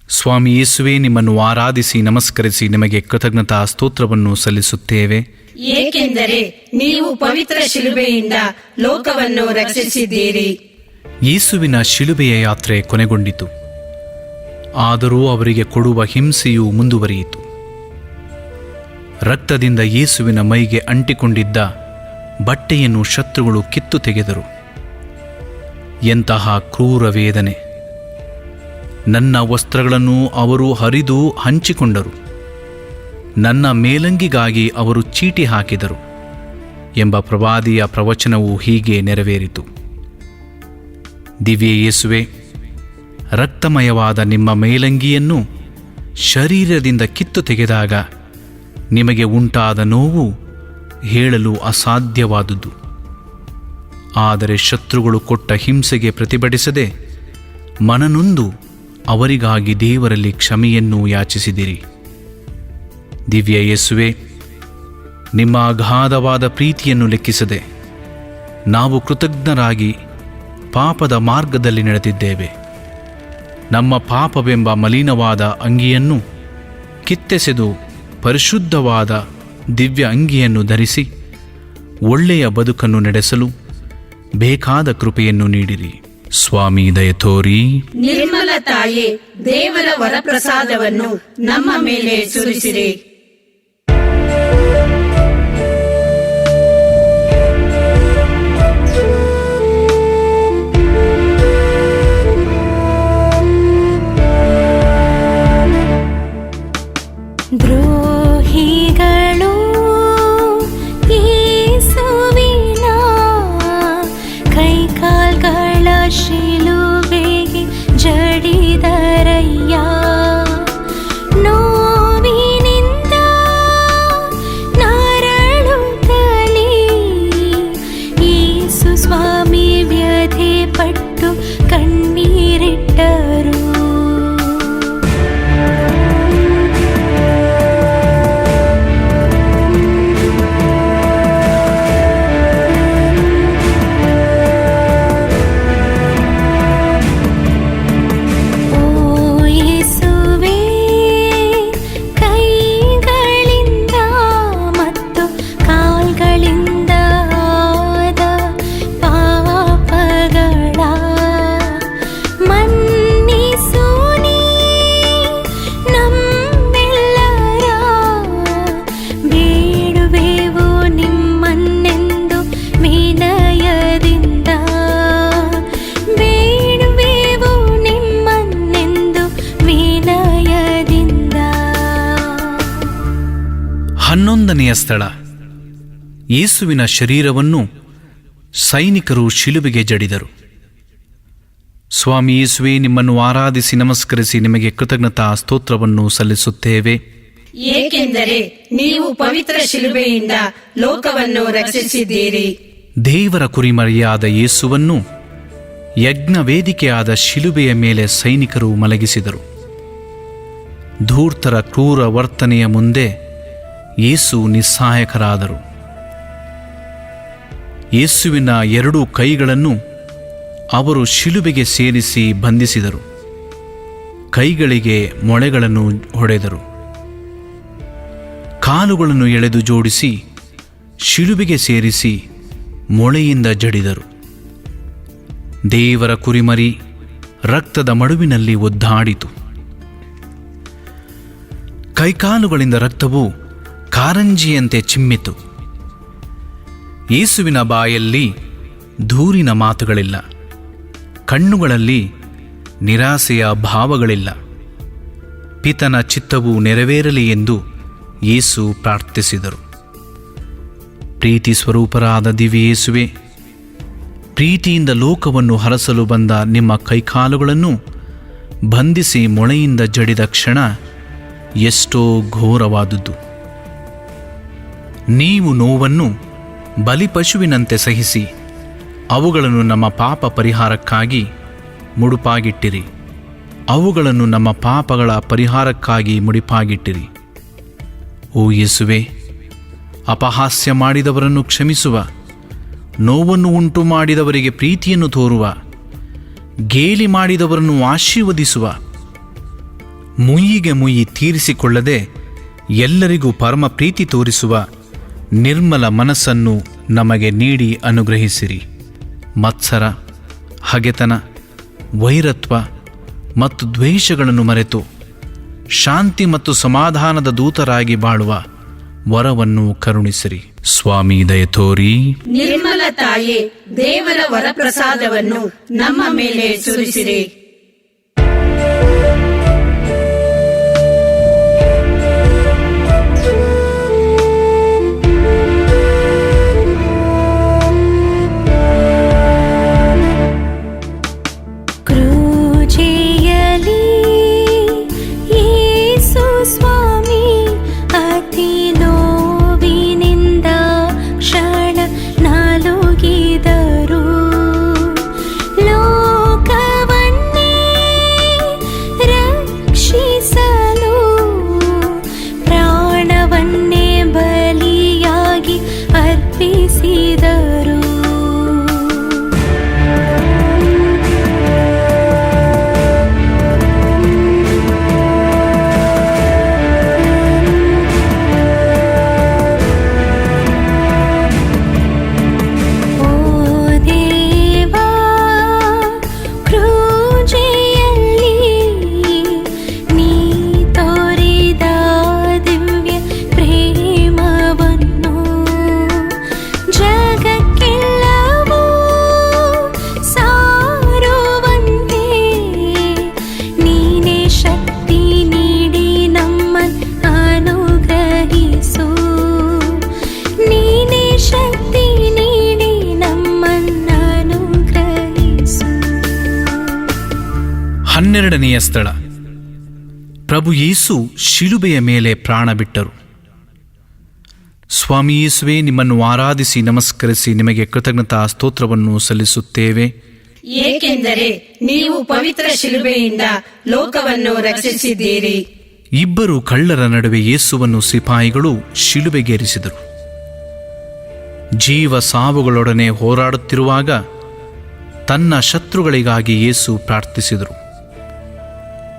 ಸ್ವಾಮಿ ಯೇಸುವೇ, ನಿಮ್ಮನ್ನು ಆರಾಧಿಸಿ ನಮಸ್ಕರಿಸಿ ನಿಮಗೆ ಕೃತಜ್ಞತಾ ಸ್ತೋತ್ರವನ್ನು ಸಲ್ಲಿಸುತ್ತೇವೆ, ಏಕೆಂದರೆ ನೀವು ಪವಿತ್ರ ಶಿಲುಬೆಯಿಂದ ಲೋಕವನ್ನು ರಕ್ಷಿಸಿದ್ದೀರಿ. ಯೇಸುವಿನ ಶಿಲುಬೆಯ ಯಾತ್ರೆ ಕೊನೆಗೊಂಡಿತು. ಆದರೂ ಅವರಿಗೆ ಕೊಡುವ ಹಿಂಸೆಯು ಮುಂದುವರಿಯಿತು. ರಕ್ತದಿಂದ ಯೇಸುವಿನ ಮೈಗೆ ಅಂಟಿಕೊಂಡಿದ್ದ ಬಟ್ಟೆಯನ್ನು ಶತ್ರುಗಳು ಕಿತ್ತು ತೆಗೆದರು. ಎಂತಹ ಕ್ರೂರ ವೇದನೆ! ನನ್ನ ವಸ್ತ್ರಗಳನ್ನು ಅವರು ಹರಿದು ಹಂಚಿಕೊಂಡರು. ನನ್ನ ಮೇಲಂಗಿಗಾಗಿ ಅವರು ಚೀಟಿ ಹಾಕಿದರು ಎಂಬ ಪ್ರವಾದಿಯ ಪ್ರವಚನವು ಹೀಗೆ ನೆರವೇರಿತು. ದಿವ್ಯ ಯೇಸುವೆ, ರಕ್ತಮಯವಾದ ನಿಮ್ಮ ಮೇಲಂಗಿಯನ್ನು ಶರೀರದಿಂದ ಕಿತ್ತು ತೆಗೆದಾಗ ನಿಮಗೆ ಉಂಟಾದ ನೋವು ಹೇಳಲು ಅಸಾಧ್ಯವಾದುದು. ಆದರೆ ಶತ್ರುಗಳು ಕೊಟ್ಟ ಹಿಂಸೆಗೆ ಪ್ರತಿಭಟಿಸದೆ ಮನನೊಂದು ಅವರಿಗಾಗಿ ದೇವರಲ್ಲಿ ಕ್ಷಮೆಯನ್ನು ಯಾಚಿಸಿದಿರಿ. ದಿವ್ಯ ಯೇಸುವೆ, ನಿಮ್ಮ ಅಗಾಧವಾದ ಪ್ರೀತಿಯನ್ನು ಲೆಕ್ಕಿಸದೆ ನಾವು ಕೃತಜ್ಞರಾಗಿ ಪಾಪದ ಮಾರ್ಗದಲ್ಲಿ ನಡೆದಿದ್ದೇವೆ. ನಮ್ಮ ಪಾಪವೆಂಬ ಮಲಿನವಾದ ಅಂಗಿಯನ್ನು ಕಿತ್ತೆಸೆದು ಪರಿಶುದ್ಧವಾದ ದಿವ್ಯ ಅಂಗಿಯನ್ನು ಧರಿಸಿ ಒಳ್ಳೆಯ ಬದುಕನ್ನು ನಡೆಸಲು ಬೇಕಾದ ಕೃಪೆಯನ್ನು ನೀಡಿರಿ. ಸ್ವಾಮಿ ದಯ ತೋರಿ. ನಿರ್ಮಲ ತಾಯೇ, ದೇವರ ವರಪ್ರಸಾದವನ್ನು ನಮ್ಮ ಮೇಲೆ ಸುರಿಸಿರಿ. ದ್ರೋಹಿಗಳು ಯೇಸುವಿನ ಕೈಕಾಲ್ಗಳ ಶಿಲುಬೆಗೆ ಜಡಿದರಯ್ಯ. ನೋವಿನಿಂದ ನರಳುತ್ತಲೇ ಯೇಸು ಸ್ವಾಮಿ ವ್ಯಥೆ ಪಟ್ಟು ಕಣ್ಣೀರಿಟ್ಟರು. ಹನ್ನೊಂದನೆಯ ಸ್ಥಳ. ಯೇಸುವಿನ ಶರೀರವನ್ನು ಸೈನಿಕರು ಶಿಲುಬೆಗೆ ಜಡಿದರು. ಸ್ವಾಮಿ ಯೇಸುವೇ, ನಿಮ್ಮನ್ನು ಆರಾಧಿಸಿ ನಮಸ್ಕರಿಸಿ ನಿಮಗೆ ಕೃತಜ್ಞತಾ ಸ್ತೋತ್ರವನ್ನು ಸಲ್ಲಿಸುತ್ತೇವೆ, ಏಕೆಂದರೆ ನೀವು ಪವಿತ್ರ ಶಿಲುಬೆಯಿಂದ ಲೋಕವನ್ನು ರಕ್ಷಿಸಿದ್ದೀರಿ. ದೇವರ ಕುರಿಮರಿಯಾದ ಯೇಸುವನ್ನು ಯಜ್ಞ ವೇದಿಕೆಯಾದ ಶಿಲುಬೆಯ ಮೇಲೆ ಸೈನಿಕರು ಮಲಗಿಸಿದರು. ಧೂರ್ತರ ಕ್ರೂರ ವರ್ತನೆಯ ಮುಂದೆ ಯೇಸು ನಿಸ್ಸಹಾಯಕರಾದರು. ಯೇಸುವಿನ ಎರಡೂ ಕೈಗಳನ್ನು ಅವರು ಶಿಲುಬೆಗೆ ಸೇರಿಸಿ ಬಂಧಿಸಿದರು. ಕೈಗಳಿಗೆ ಮೊಳೆಗಳನ್ನು ಹೊಡೆದರು. ಕಾಲುಗಳನ್ನು ಎಳೆದು ಜೋಡಿಸಿ ಶಿಲುಬೆಗೆ ಸೇರಿಸಿ ಮೊಳೆಯಿಂದ ಜಡಿದರು. ದೇವರ ಕುರಿಮರಿ ರಕ್ತದ ಮಡುವಿನಲ್ಲಿ ಒದ್ದಾಡಿತು. ಕೈಕಾಲುಗಳಿಂದ ರಕ್ತವು ಕಾರಂಜಿಯಂತೆ ಚಿಮ್ಮಿತು. ಯೇಸುವಿನ ಬಾಯಲ್ಲಿ ಧೂರಿನ ಮಾತುಗಳಿಲ್ಲ, ಕಣ್ಣುಗಳಲ್ಲಿ ನಿರಾಸೆಯ ಭಾವಗಳಿಲ್ಲ. ಪಿತನ ಚಿತ್ತವು ನೆರವೇರಲಿ ಎಂದು ಯೇಸು ಪ್ರಾರ್ಥಿಸಿದರು. ಪ್ರೀತಿ ಸ್ವರೂಪರಾದ ದಿವ್ಯ ಯೇಸುವೆ, ಪ್ರೀತಿಯಿಂದ ಲೋಕವನ್ನು ಹರಸಲು ಬಂದ ನಿಮ್ಮ ಕೈಕಾಲುಗಳನ್ನು ಬಂಧಿಸಿ ಮೊಳೆಯಿಂದ ಜಡಿದ ಕ್ಷಣ ಎಷ್ಟೋ ಘೋರವಾದುದು. ನೀವು ನೋವನ್ನು ಬಲಿಪಶುವಿನಂತೆ ಸಹಿಸಿ ಅವುಗಳನ್ನು ನಮ್ಮ ಪಾಪ ಪರಿಹಾರಕ್ಕಾಗಿ ಮುಡುಪಾಗಿಟ್ಟಿರಿ. ಅವುಗಳನ್ನು ನಮ್ಮ ಪಾಪಗಳ ಪರಿಹಾರಕ್ಕಾಗಿ ಮುಡಿಪಾಗಿಟ್ಟಿರಿ. ಓ ಯೇಸುವೆ, ಅಪಹಾಸ್ಯ ಮಾಡಿದವರನ್ನು ಕ್ಷಮಿಸುವ ನೋವನ್ನು ಉಂಟು ಮಾಡಿದವರಿಗೆ ಪ್ರೀತಿಯನ್ನು ತೋರುವ, ಗೇಲಿ ಮಾಡಿದವರನ್ನು ಆಶೀರ್ವದಿಸುವ, ಮುಯ್ಯಿಗೆ ಮುಯ್ಯಿ ತೀರಿಸಿಕೊಳ್ಳದೆ ಎಲ್ಲರಿಗೂ ಪರಮ ಪ್ರೀತಿ ತೋರಿಸುವ ನಿರ್ಮಲ ಮನಸ್ಸನ್ನು ನಮಗೆ ನೀಡಿ ಅನುಗ್ರಹಿಸಿರಿ. ಮತ್ಸರ, ಹಗೆತನ, ವೈರತ್ವ ಮತ್ತು ದ್ವೇಷಗಳನ್ನು ಮರೆತು ಶಾಂತಿ ಮತ್ತು ಸಮಾಧಾನದ ದೂತರಾಗಿ ಬಾಳುವ ವರವನ್ನು ಕರುಣಿಸಿರಿ. ಸ್ವಾಮಿ ದಯ ತೋರಿ. ನಿರ್ಮಲ ತಾಯೇ, ದೇವರ ವರಪ್ರಸಾದವನ್ನು ನಮ್ಮ ಮೇಲೆ ಸುರಿಸಿರಿ. ಹನ್ನೆರಡನೆಯ ಸ್ಥಳ. ಪ್ರಭು ಯೇಸು ಶಿಲುಬೆಯ ಮೇಲೆ ಪ್ರಾಣ ಬಿಟ್ಟರು. ಸ್ವಾಮಿ ಯೇಸುವೇ, ನಿಮ್ಮನ್ನು ಆರಾಧಿಸಿ ನಮಸ್ಕರಿಸಿ ನಿಮಗೆ ಕೃತಜ್ಞತಾ ಸ್ತೋತ್ರವನ್ನು ಸಲ್ಲಿಸುತ್ತೇವೆ, ಏಕೆಂದರೆ ನೀವು ಪವಿತ್ರ ಶಿಲುಬೆಯಿಂದ ಲೋಕವನ್ನು ರಕ್ಷಿಸಿದ್ದೀರಿ. ಇಬ್ಬರು ಕಳ್ಳರ ನಡುವೆ ಯೇಸುವನ್ನು ಸಿಪಾಯಿಗಳು ಶಿಲುಬೆಗೇರಿಸಿದರು. ಜೀವ ಸಾವುಗಳೊಡನೆ ಹೋರಾಡುತ್ತಿರುವಾಗ ತನ್ನ ಶತ್ರುಗಳಿಗಾಗಿ ಯೇಸು ಪ್ರಾರ್ಥಿಸಿದರು.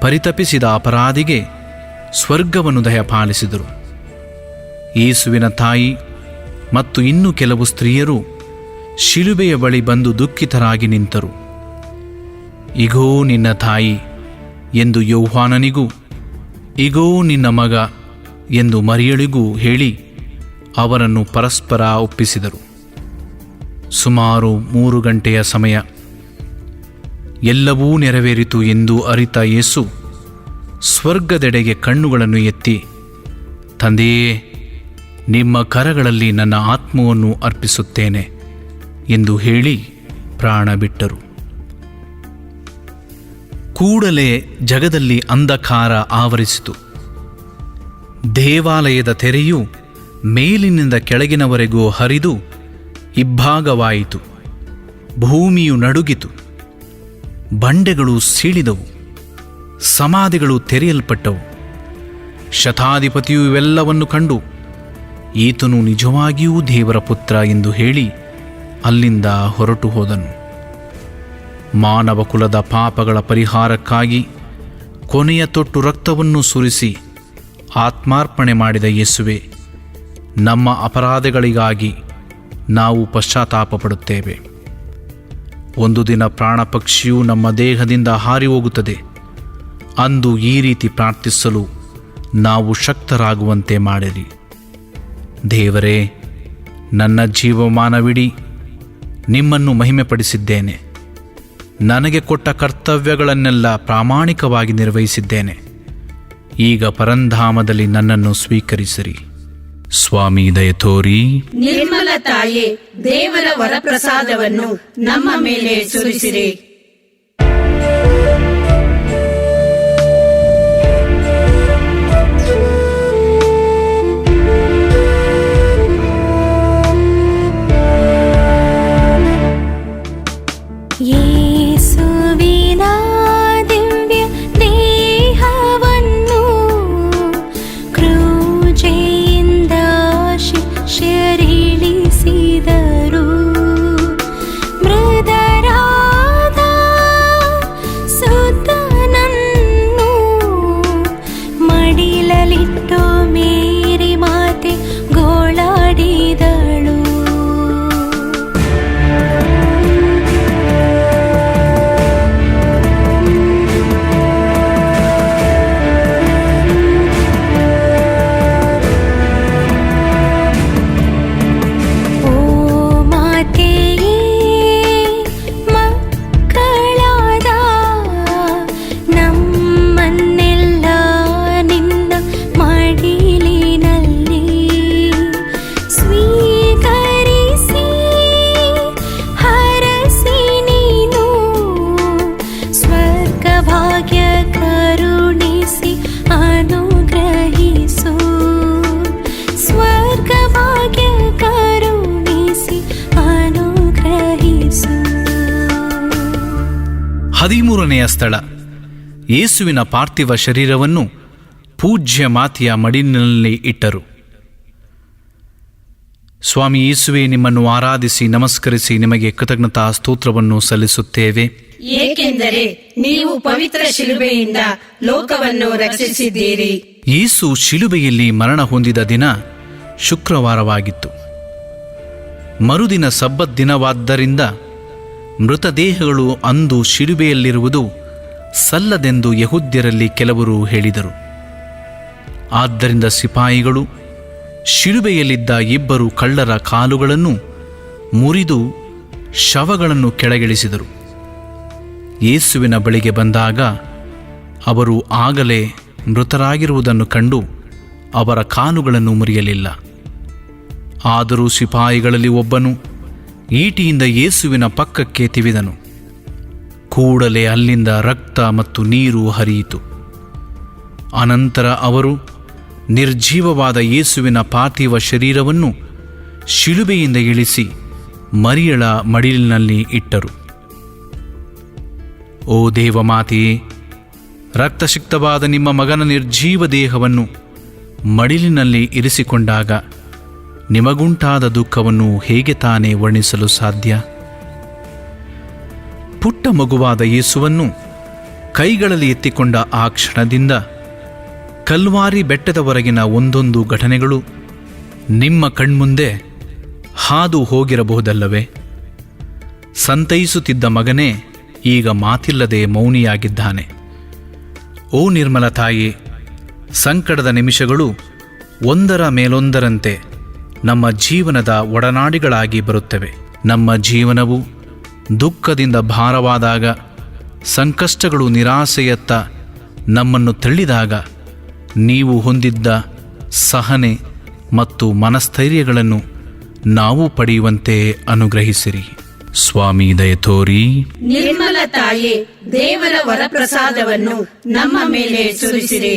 ಪರಿತಪಿಸಿದ ಅಪರಾಧಿಗೆ ಸ್ವರ್ಗವನ್ನು ದಯಪಾಲಿಸಿದರು. ಯೇಸುವಿನ ತಾಯಿ ಮತ್ತು ಇನ್ನೂ ಕೆಲವು ಸ್ತ್ರೀಯರು ಶಿಲುಬೆಯ ಬಳಿ ಬಂದು ದುಃಖಿತರಾಗಿ ನಿಂತರು. ಇಗೋ ನಿನ್ನ ತಾಯಿ ಎಂದು ಯೋಹಾನನಿಗೂ, ಇಗೋ ನಿನ್ನ ಮಗ ಎಂದು ಮರಿಯಳಿಗೂ ಹೇಳಿ ಅವರನ್ನು ಪರಸ್ಪರ ಒಪ್ಪಿಸಿದರು. ಸುಮಾರು 3 ಗಂಟೆಯ ಸಮಯ. ಎಲ್ಲವೂ ನೆರವೇರಿತು ಎಂದು ಅರಿತ ಯೇಸು ಸ್ವರ್ಗದೆಡೆಗೆ ಕಣ್ಣುಗಳನ್ನು ಎತ್ತಿ, ತಂದೆಯೇ, ನಿಮ್ಮ ಕರಗಳಲ್ಲಿ ನನ್ನ ಆತ್ಮವನ್ನು ಅರ್ಪಿಸುತ್ತೇನೆ ಎಂದು ಹೇಳಿ ಪ್ರಾಣ ಬಿಟ್ಟರು. ಕೂಡಲೇ ಜಗದಲ್ಲಿ ಅಂಧಕಾರ ಆವರಿಸಿತು. ದೇವಾಲಯದ ತೆರೆಯು ಮೇಲಿನಿಂದ ಕೆಳಗಿನವರೆಗೂ ಹರಿದು ಇಬ್ಬಾಗವಾಯಿತು. ಭೂಮಿಯು ನಡುಗಿತು. ಬಂಡೆಗಳು ಸೀಳಿದವು. ಸಮಾಧಿಗಳು ತೆರೆಯಲ್ಪಟ್ಟವು. ಶತಾಧಿಪತಿಯು ಇವೆಲ್ಲವನ್ನು ಕಂಡು, ಈತನು ನಿಜವಾಗಿಯೂ ದೇವರ ಪುತ್ರ ಎಂದು ಹೇಳಿ ಅಲ್ಲಿಂದ ಹೊರಟು ಹೋದನು. ಮಾನವ ಕುಲದ ಪಾಪಗಳ ಪರಿಹಾರಕ್ಕಾಗಿ ಕೊನೆಯ ತೊಟ್ಟು ರಕ್ತವನ್ನು ಸುರಿಸಿ ಆತ್ಮಾರ್ಪಣೆ ಮಾಡಿದ ಯೇಸುವೆ, ನಮ್ಮ ಅಪರಾಧಗಳಿಗಾಗಿ ನಾವು ಪಶ್ಚಾತ್ತಾಪ ಪಡುತ್ತೇವೆ. ಒಂದು ದಿನ ಪ್ರಾಣ ಪಕ್ಷಿಯು ನಮ್ಮ ದೇಹದಿಂದ ಹಾರಿ ಹೋಗುತ್ತದೆ. ಅಂದು ಈ ರೀತಿ ಪ್ರಾರ್ಥಿಸಲು ನಾವು ಶಕ್ತರಾಗುವಂತೆ ಮಾಡಿರಿ. ದೇವರೇ, ನನ್ನ ಜೀವಮಾನವಿಡೀ ನಿಮ್ಮನ್ನು ಮಹಿಮೆಪಡಿಸಿದ್ದೇನೆ. ನನಗೆ ಕೊಟ್ಟ ಕರ್ತವ್ಯಗಳನ್ನೆಲ್ಲ ಪ್ರಾಮಾಣಿಕವಾಗಿ ನಿರ್ವಹಿಸಿದ್ದೇನೆ. ಈಗ ಪರಂಧಾಮದಲ್ಲಿ ನನ್ನನ್ನು ಸ್ವೀಕರಿಸಿರಿ. ಸ್ವಾಮಿ ದಯ ತೋರಿ. ನಿರ್ಮಲ ತಾಯೇ, ದೇವರ ವರಪ್ರಸಾದವನ್ನು ನಮ್ಮ ಮೇಲೆ ಸುರಿಸಿರಿ. ಶರೀಳಿಸಿದರು. ಕೊಳಲಿಟ್ಟು ಮೇರಿ ಮಾತೆ ಗೋಳಾಡಿದಳು. ಹದಿಮೂರನೆಯ ಸ್ಥಳ, ಯೇಸುವಿನ ಪಾರ್ಥಿವ ಶರೀರವನ್ನು ಪೂಜ್ಯ ಮಾತೆಯ ಮಡಿಲಿನಲ್ಲಿ ಇಟ್ಟರು. ಸ್ವಾಮಿ ಯೇಸುವೆ, ನಿಮ್ಮನ್ನು ಆರಾಧಿಸಿ ನಮಸ್ಕರಿಸಿ ನಿಮಗೆ ಕೃತಜ್ಞತಾ ಸ್ತೋತ್ರವನ್ನು ಸಲ್ಲಿಸುತ್ತೇವೆ, ಏಕೆಂದರೆ ನೀವು ಪವಿತ್ರ ಶಿಲುಬೆಯಿಂದ ಲೋಕವನ್ನು ರಕ್ಷಿಸಿದ್ದೀರಿ. ಯೇಸು ಶಿಲುಬೆಯಲ್ಲಿ ಮರಣ ಹೊಂದಿದ ದಿನ ಶುಕ್ರವಾರವಾಗಿತ್ತು. ಮರುದಿನ ಸಬ್ಬತ್ ದಿನವಾದ್ದರಿಂದ ಮೃತದೇಹಗಳು ಅಂದು ಶಿಲುಬೆಯಲ್ಲಿರುವುದು ಸಲ್ಲದೆಂದು ಯೆಹೂದ್ಯರಲ್ಲಿ ಕೆಲವರು ಹೇಳಿದರು. ಆದ್ದರಿಂದ ಸಿಪಾಯಿಗಳು ಶಿಲುಬೆಯಲ್ಲಿದ್ದ ಇಬ್ಬರು ಕಳ್ಳರ ಕಾಲುಗಳನ್ನು ಮುರಿದು ಶವಗಳನ್ನು ಕೆಳಗಿಳಿಸಿದರು. ಯೇಸುವಿನ ಬಳಿಗೆ ಬಂದಾಗ ಅವರು ಆಗಲೇ ಮೃತರಾಗಿರುವುದನ್ನು ಕಂಡು ಅವರ ಕಾಲುಗಳನ್ನು ಮುರಿಯಲಿಲ್ಲ. ಆದರೂ ಸಿಪಾಯಿಗಳಲ್ಲಿ ಒಬ್ಬನು ಈಟಿಯಿಂದ ಯೇಸುವಿನ ಪಕ್ಕಕ್ಕೆ ತಿವಿದನು. ಕೂಡಲೇ ಅಲ್ಲಿಂದ ರಕ್ತ ಮತ್ತು ನೀರು ಹರಿಯಿತು. ಅನಂತರ ಅವರು ನಿರ್ಜೀವವಾದ ಯೇಸುವಿನ ಪಾರ್ಥಿವ ಶರೀರವನ್ನು ಶಿಲುಬೆಯಿಂದ ಇಳಿಸಿ ಮರಿಯಳ ಮಡಿಲಿನಲ್ಲಿ ಇಟ್ಟರು. ಓ ದೇವಮಾತೆಯೇ, ರಕ್ತಸಿಕ್ತವಾದ ನಿಮ್ಮ ಮಗನ ನಿರ್ಜೀವ ದೇಹವನ್ನು ಮಡಿಲಿನಲ್ಲಿ ಇರಿಸಿಕೊಂಡಾಗ ನಿಮಗುಂಟಾದ ದುಃಖವನ್ನು ಹೇಗೆ ತಾನೇ ವರ್ಣಿಸಲು ಸಾಧ್ಯ? ಪುಟ್ಟ ಮಗುವಾದ ಯೇಸುವನ್ನು ಕೈಗಳಲ್ಲಿ ಎತ್ತಿಕೊಂಡ ಆ ಕ್ಷಣದಿಂದ ಕಲ್ವಾರಿ ಬೆಟ್ಟದವರೆಗಿನ ಒಂದೊಂದು ಘಟನೆಗಳು ನಿಮ್ಮ ಕಣ್ಮುಂದೆ ಹಾದು ಹೋಗಿರಬಹುದಲ್ಲವೇ? ಸಂತೈಸುತ್ತಿದ್ದ ಮಗನೇ ಈಗ ಮಾತಿಲ್ಲದೆ ಮೌನಿಯಾಗಿದ್ದಾನೆ. ಓ ನಿರ್ಮಲ ತಾಯಿ, ಸಂಕಟದ ನಿಮಿಷಗಳು ಒಂದರ ಮೇಲೊಂದರಂತೆ ನಮ್ಮ ಜೀವನದ ಒಡನಾಡಿಗಳಾಗಿ ಬರುತ್ತವೆ. ನಮ್ಮ ಜೀವನವು ದುಃಖದಿಂದ ಭಾರವಾದಾಗ, ಸಂಕಷ್ಟಗಳು ನಿರಾಸೆಯತ್ತ ನಮ್ಮನ್ನು ತಳ್ಳಿದಾಗ ನೀವು ಹೊಂದಿದ್ದ ಸಹನೆ ಮತ್ತು ಮನಸ್ಥೈರ್ಯಗಳನ್ನು ನಾವು ಪಡೆಯುವಂತೆ ಅನುಗ್ರಹಿಸಿರಿ. ಸ್ವಾಮಿ ದಯೆ ತೋರಿ. ನಿರ್ಮಲ ತಾಯೇ, ದೇವರ ವರಪ್ರಸಾದವನ್ನು ನಮ್ಮ ಮೇಲೆ ಸುರಿಸಿರಿ.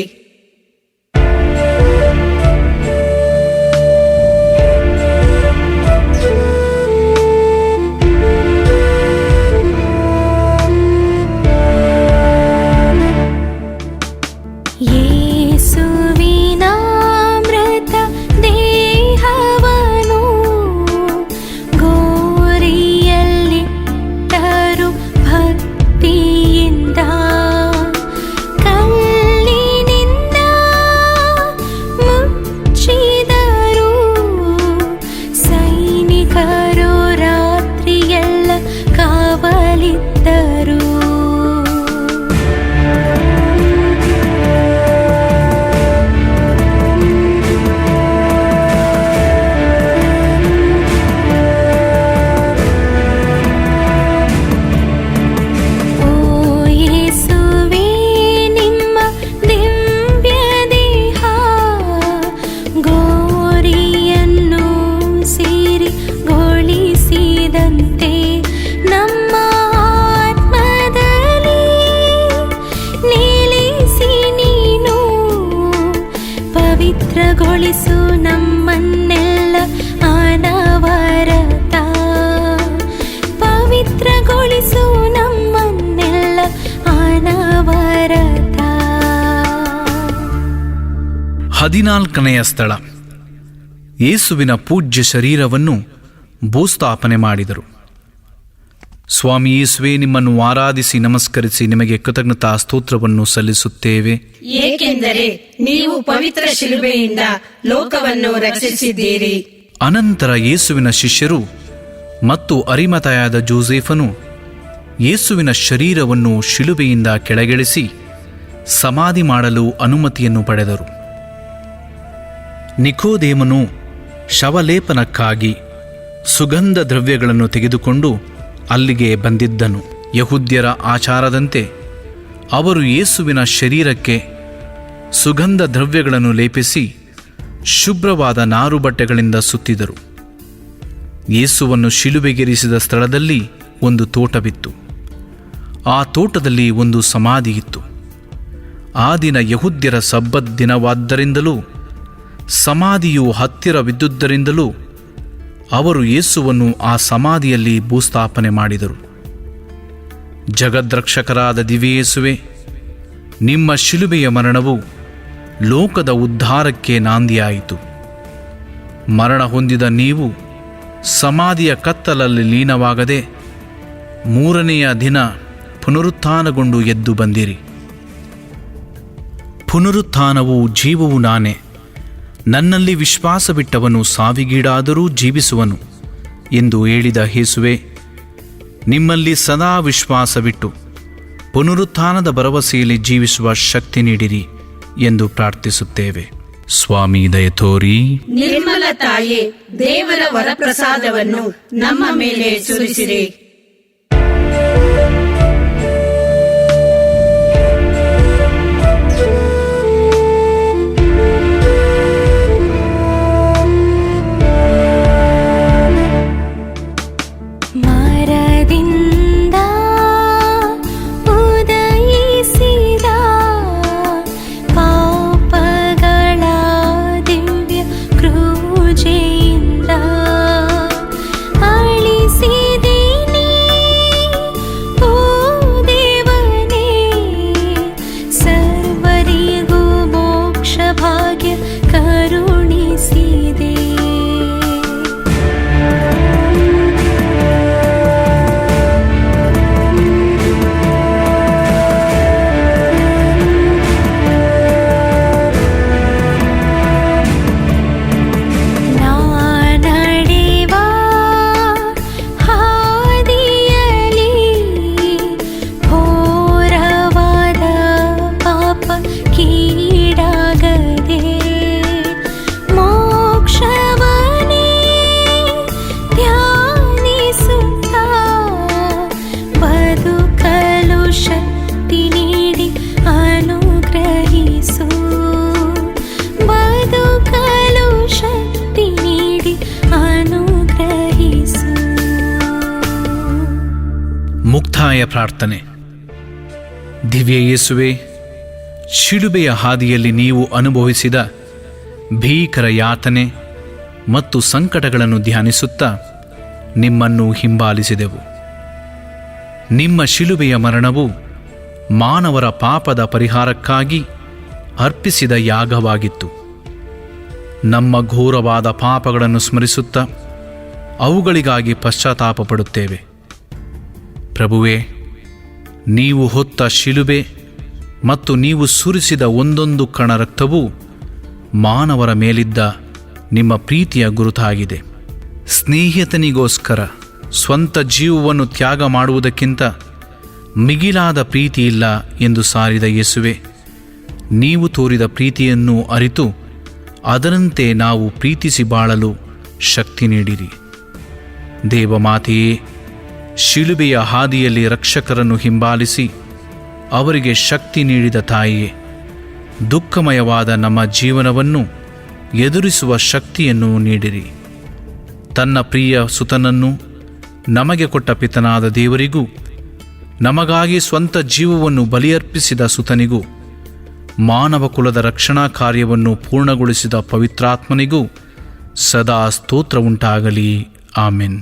ಪವಿತ್ರಗೊಳಿಸು ನಮ್ಮನ್ನೆಲ್ಲ ಅನವರತ, ಪವಿತ್ರಗೊಳಿಸು ನಮ್ಮನ್ನೆಲ್ಲ ಅನವರತ. 14ನೆಯ ಸ್ಥಳ, ಯೇಸುವಿನ ಪೂಜ್ಯ ಶರೀರವನ್ನು ಭೂಸ್ಥಾಪನೆ ಮಾಡಿದರು. ಸ್ವಾಮಿ ಯೇಸುವೆ, ನಿಮ್ಮನ್ನು ಆರಾಧಿಸಿ ನಮಸ್ಕರಿಸಿ ನಿಮಗೆ ಕೃತಜ್ಞತಾ ಸ್ತೋತ್ರವನ್ನು ಸಲ್ಲಿಸುತ್ತೇವೆ. ಏಕೆಂದರೆ ನೀವು ಪವಿತ್ರ ಶಿಲುಬೆಯಿಂದ ಲೋಕವನ್ನು ರಕ್ಷಿಸಿದ್ದೀರಿ. ಅನಂತರ ಯೇಸುವಿನ ಶಿಷ್ಯರು ಮತ್ತು ಅರಿಮಥಾಯದ ಜೋಸೇಫನು ಯೇಸುವಿನ ಶರೀರವನ್ನು ಶಿಲುಬೆಯಿಂದ ಕೆಳಗಿಳಿಸಿ ಸಮಾಧಿ ಮಾಡಲು ಅನುಮತಿಯನ್ನು ಪಡೆದರು. ನಿಕೋದೇಮನು ಶವಲೇಪನಕ್ಕಾಗಿ ಸುಗಂಧ ದ್ರವ್ಯಗಳನ್ನು ತೆಗೆದುಕೊಂಡು ಅಲ್ಲಿಗೆ ಬಂದಿದ್ದನು. ಯಹೂದ್ಯರ ಆಚಾರದಂತೆ ಅವರು ಯೇಸುವಿನ ಶರೀರಕ್ಕೆ ಸುಗಂಧ ದ್ರವ್ಯಗಳನ್ನು ಲೇಪಿಸಿ ಶುಭ್ರವಾದ ನಾರು ಬಟ್ಟೆಗಳಿಂದ ಸುತ್ತಿದರು. ಯೇಸುವನ್ನು ಶಿಲುಬೆಗೇರಿಸಿದ ಸ್ಥಳದಲ್ಲಿ ಒಂದು ತೋಟವಿತ್ತು. ಆ ತೋಟದಲ್ಲಿ ಒಂದು ಸಮಾಧಿ ಇತ್ತು. ಆ ದಿನ ಯಹೂದ್ಯರ ಸಬ್ಬತ್ ದಿನವಾದ್ದರಿಂದಲೂ ಸಮಾಧಿಯು ಹತ್ತಿರವಿದ್ದುದರಿಂದಲೂ ಅವರು ಯೇಸುವನ್ನು ಆ ಸಮಾಧಿಯಲ್ಲಿ ಭೂಸ್ಥಾಪನೆ ಮಾಡಿದರು. ಜಗದ್ರಕ್ಷಕರಾದ ದಿವ್ಯೇಸುವೆ, ನಿಮ್ಮ ಶಿಲುಬೆಯ ಮರಣವು ಲೋಕದ ಉದ್ಧಾರಕ್ಕೆ ನಾಂದಿಯಾಯಿತು. ಮರಣ ಹೊಂದಿದ ನೀವು ಸಮಾಧಿಯ ಕತ್ತಲಲ್ಲಿ ಲೀನವಾಗದೆ ಮೂರನೆಯ ದಿನ ಪುನರುತ್ಥಾನಗೊಂಡು ಎದ್ದು ಬಂದಿರಿ. ಪುನರುತ್ಥಾನವು ಜೀವವು ನಾನೇ. ನನ್ನಲ್ಲಿ ವಿಶ್ವಾಸವಿಟ್ಟವನು ಸಾವಿಗೀಡಾದರೂ ಜೀವಿಸುವನು ಎಂದು ಹೇಳಿದ ಯೇಸುವೆ, ನಿಮ್ಮಲ್ಲಿ ಸದಾ ವಿಶ್ವಾಸವಿಟ್ಟು ಪುನರುತ್ಥಾನದ ಭರವಸೆಯಲ್ಲಿ ಜೀವಿಸುವ ಶಕ್ತಿ ನೀಡಿರಿ ಎಂದು ಪ್ರಾರ್ಥಿಸುತ್ತೇವೆ. ಸ್ವಾಮಿ ದಯೆ ತೋರಿ. ನಿರ್ಮಲ ತಾಯೇ, ದೇವರ ವರಪ್ರಸಾದವನ್ನು ನಮ್ಮ ಮೇಲೆ ಸುರಿಸಿರಿ. ಮುಕ್ತಾಯ ಪ್ರಾರ್ಥನೆ. ದಿವ್ಯ ಯೇಸುವೆ, ಶಿಲುಬೆಯ ಹಾದಿಯಲ್ಲಿ ನೀವು ಅನುಭವಿಸಿದ ಭೀಕರ ಯಾತನೆ ಮತ್ತು ಸಂಕಟಗಳನ್ನು ಧ್ಯಾನಿಸುತ್ತಾ ನಿಮ್ಮನ್ನು ಹಿಂಬಾಲಿಸಿದೆವು. ನಿಮ್ಮ ಶಿಲುಬೆಯ ಮರಣವು ಮಾನವರ ಪಾಪದ ಪರಿಹಾರಕ್ಕಾಗಿ ಅರ್ಪಿಸಿದ ಯಾಗವಾಗಿತ್ತು. ನಮ್ಮ ಘೋರವಾದ ಪಾಪಗಳನ್ನು ಸ್ಮರಿಸುತ್ತಾ ಅವುಗಳಿಗಾಗಿ ಪಶ್ಚಾತ್ತಾಪ ಪಡುತ್ತೇವೆ. ಪ್ರಭುವೇ, ನೀವು ಹೊತ್ತ ಶಿಲುಬೆ ಮತ್ತು ನೀವು ಸುರಿಸಿದ ಒಂದೊಂದು ಕಣ ರಕ್ತವೂ ಮಾನವರ ಮೇಲಿದ್ದ ನಿಮ್ಮ ಪ್ರೀತಿಯ ಗುರುತಾಗಿದೆ. ಸ್ನೇಹಿತನಿಗೋಸ್ಕರ ಸ್ವಂತ ಜೀವವನ್ನು ತ್ಯಾಗ ಮಾಡುವುದಕ್ಕಿಂತ ಮಿಗಿಲಾದ ಪ್ರೀತಿ ಇಲ್ಲ ಎಂದು ಸಾರಿದ ಯೇಸುವೆ, ನೀವು ತೋರಿದ ಪ್ರೀತಿಯನ್ನು ಅರಿತು ಅದರಂತೆ ನಾವು ಪ್ರೀತಿಸಿ ಬಾಳಲು ಶಕ್ತಿ ನೀಡಿರಿ. ದೇವಮಾತೆಯೇ, ಶಿಲುಬೆಯ ಹಾದಿಯಲ್ಲಿ ರಕ್ಷಕರನ್ನು ಹಿಂಬಾಲಿಸಿ ಅವರಿಗೆ ಶಕ್ತಿ ನೀಡಿದ ತಾಯಿಯೇ, ದುಃಖಮಯವಾದ ನಮ್ಮ ಜೀವನವನ್ನು ಎದುರಿಸುವ ಶಕ್ತಿಯನ್ನು ನೀಡಿರಿ. ತನ್ನ ಪ್ರಿಯ ಸುತನನ್ನು ನಮಗೆ ಕೊಟ್ಟ ಪಿತನಾದ ದೇವರಿಗೂ ನಮಗಾಗಿ ಸ್ವಂತ ಜೀವವನ್ನು ಬಲಿಯರ್ಪಿಸಿದ ಸುತನಿಗೂ ಮಾನವ ಕುಲದ ರಕ್ಷಣಾ ಕಾರ್ಯವನ್ನು ಪೂರ್ಣಗೊಳಿಸಿದ ಪವಿತ್ರಾತ್ಮನಿಗೂ ಸದಾ ಸ್ತೋತ್ರ ಉಂಟಾಗಲಿ. ಆಮೆನ್.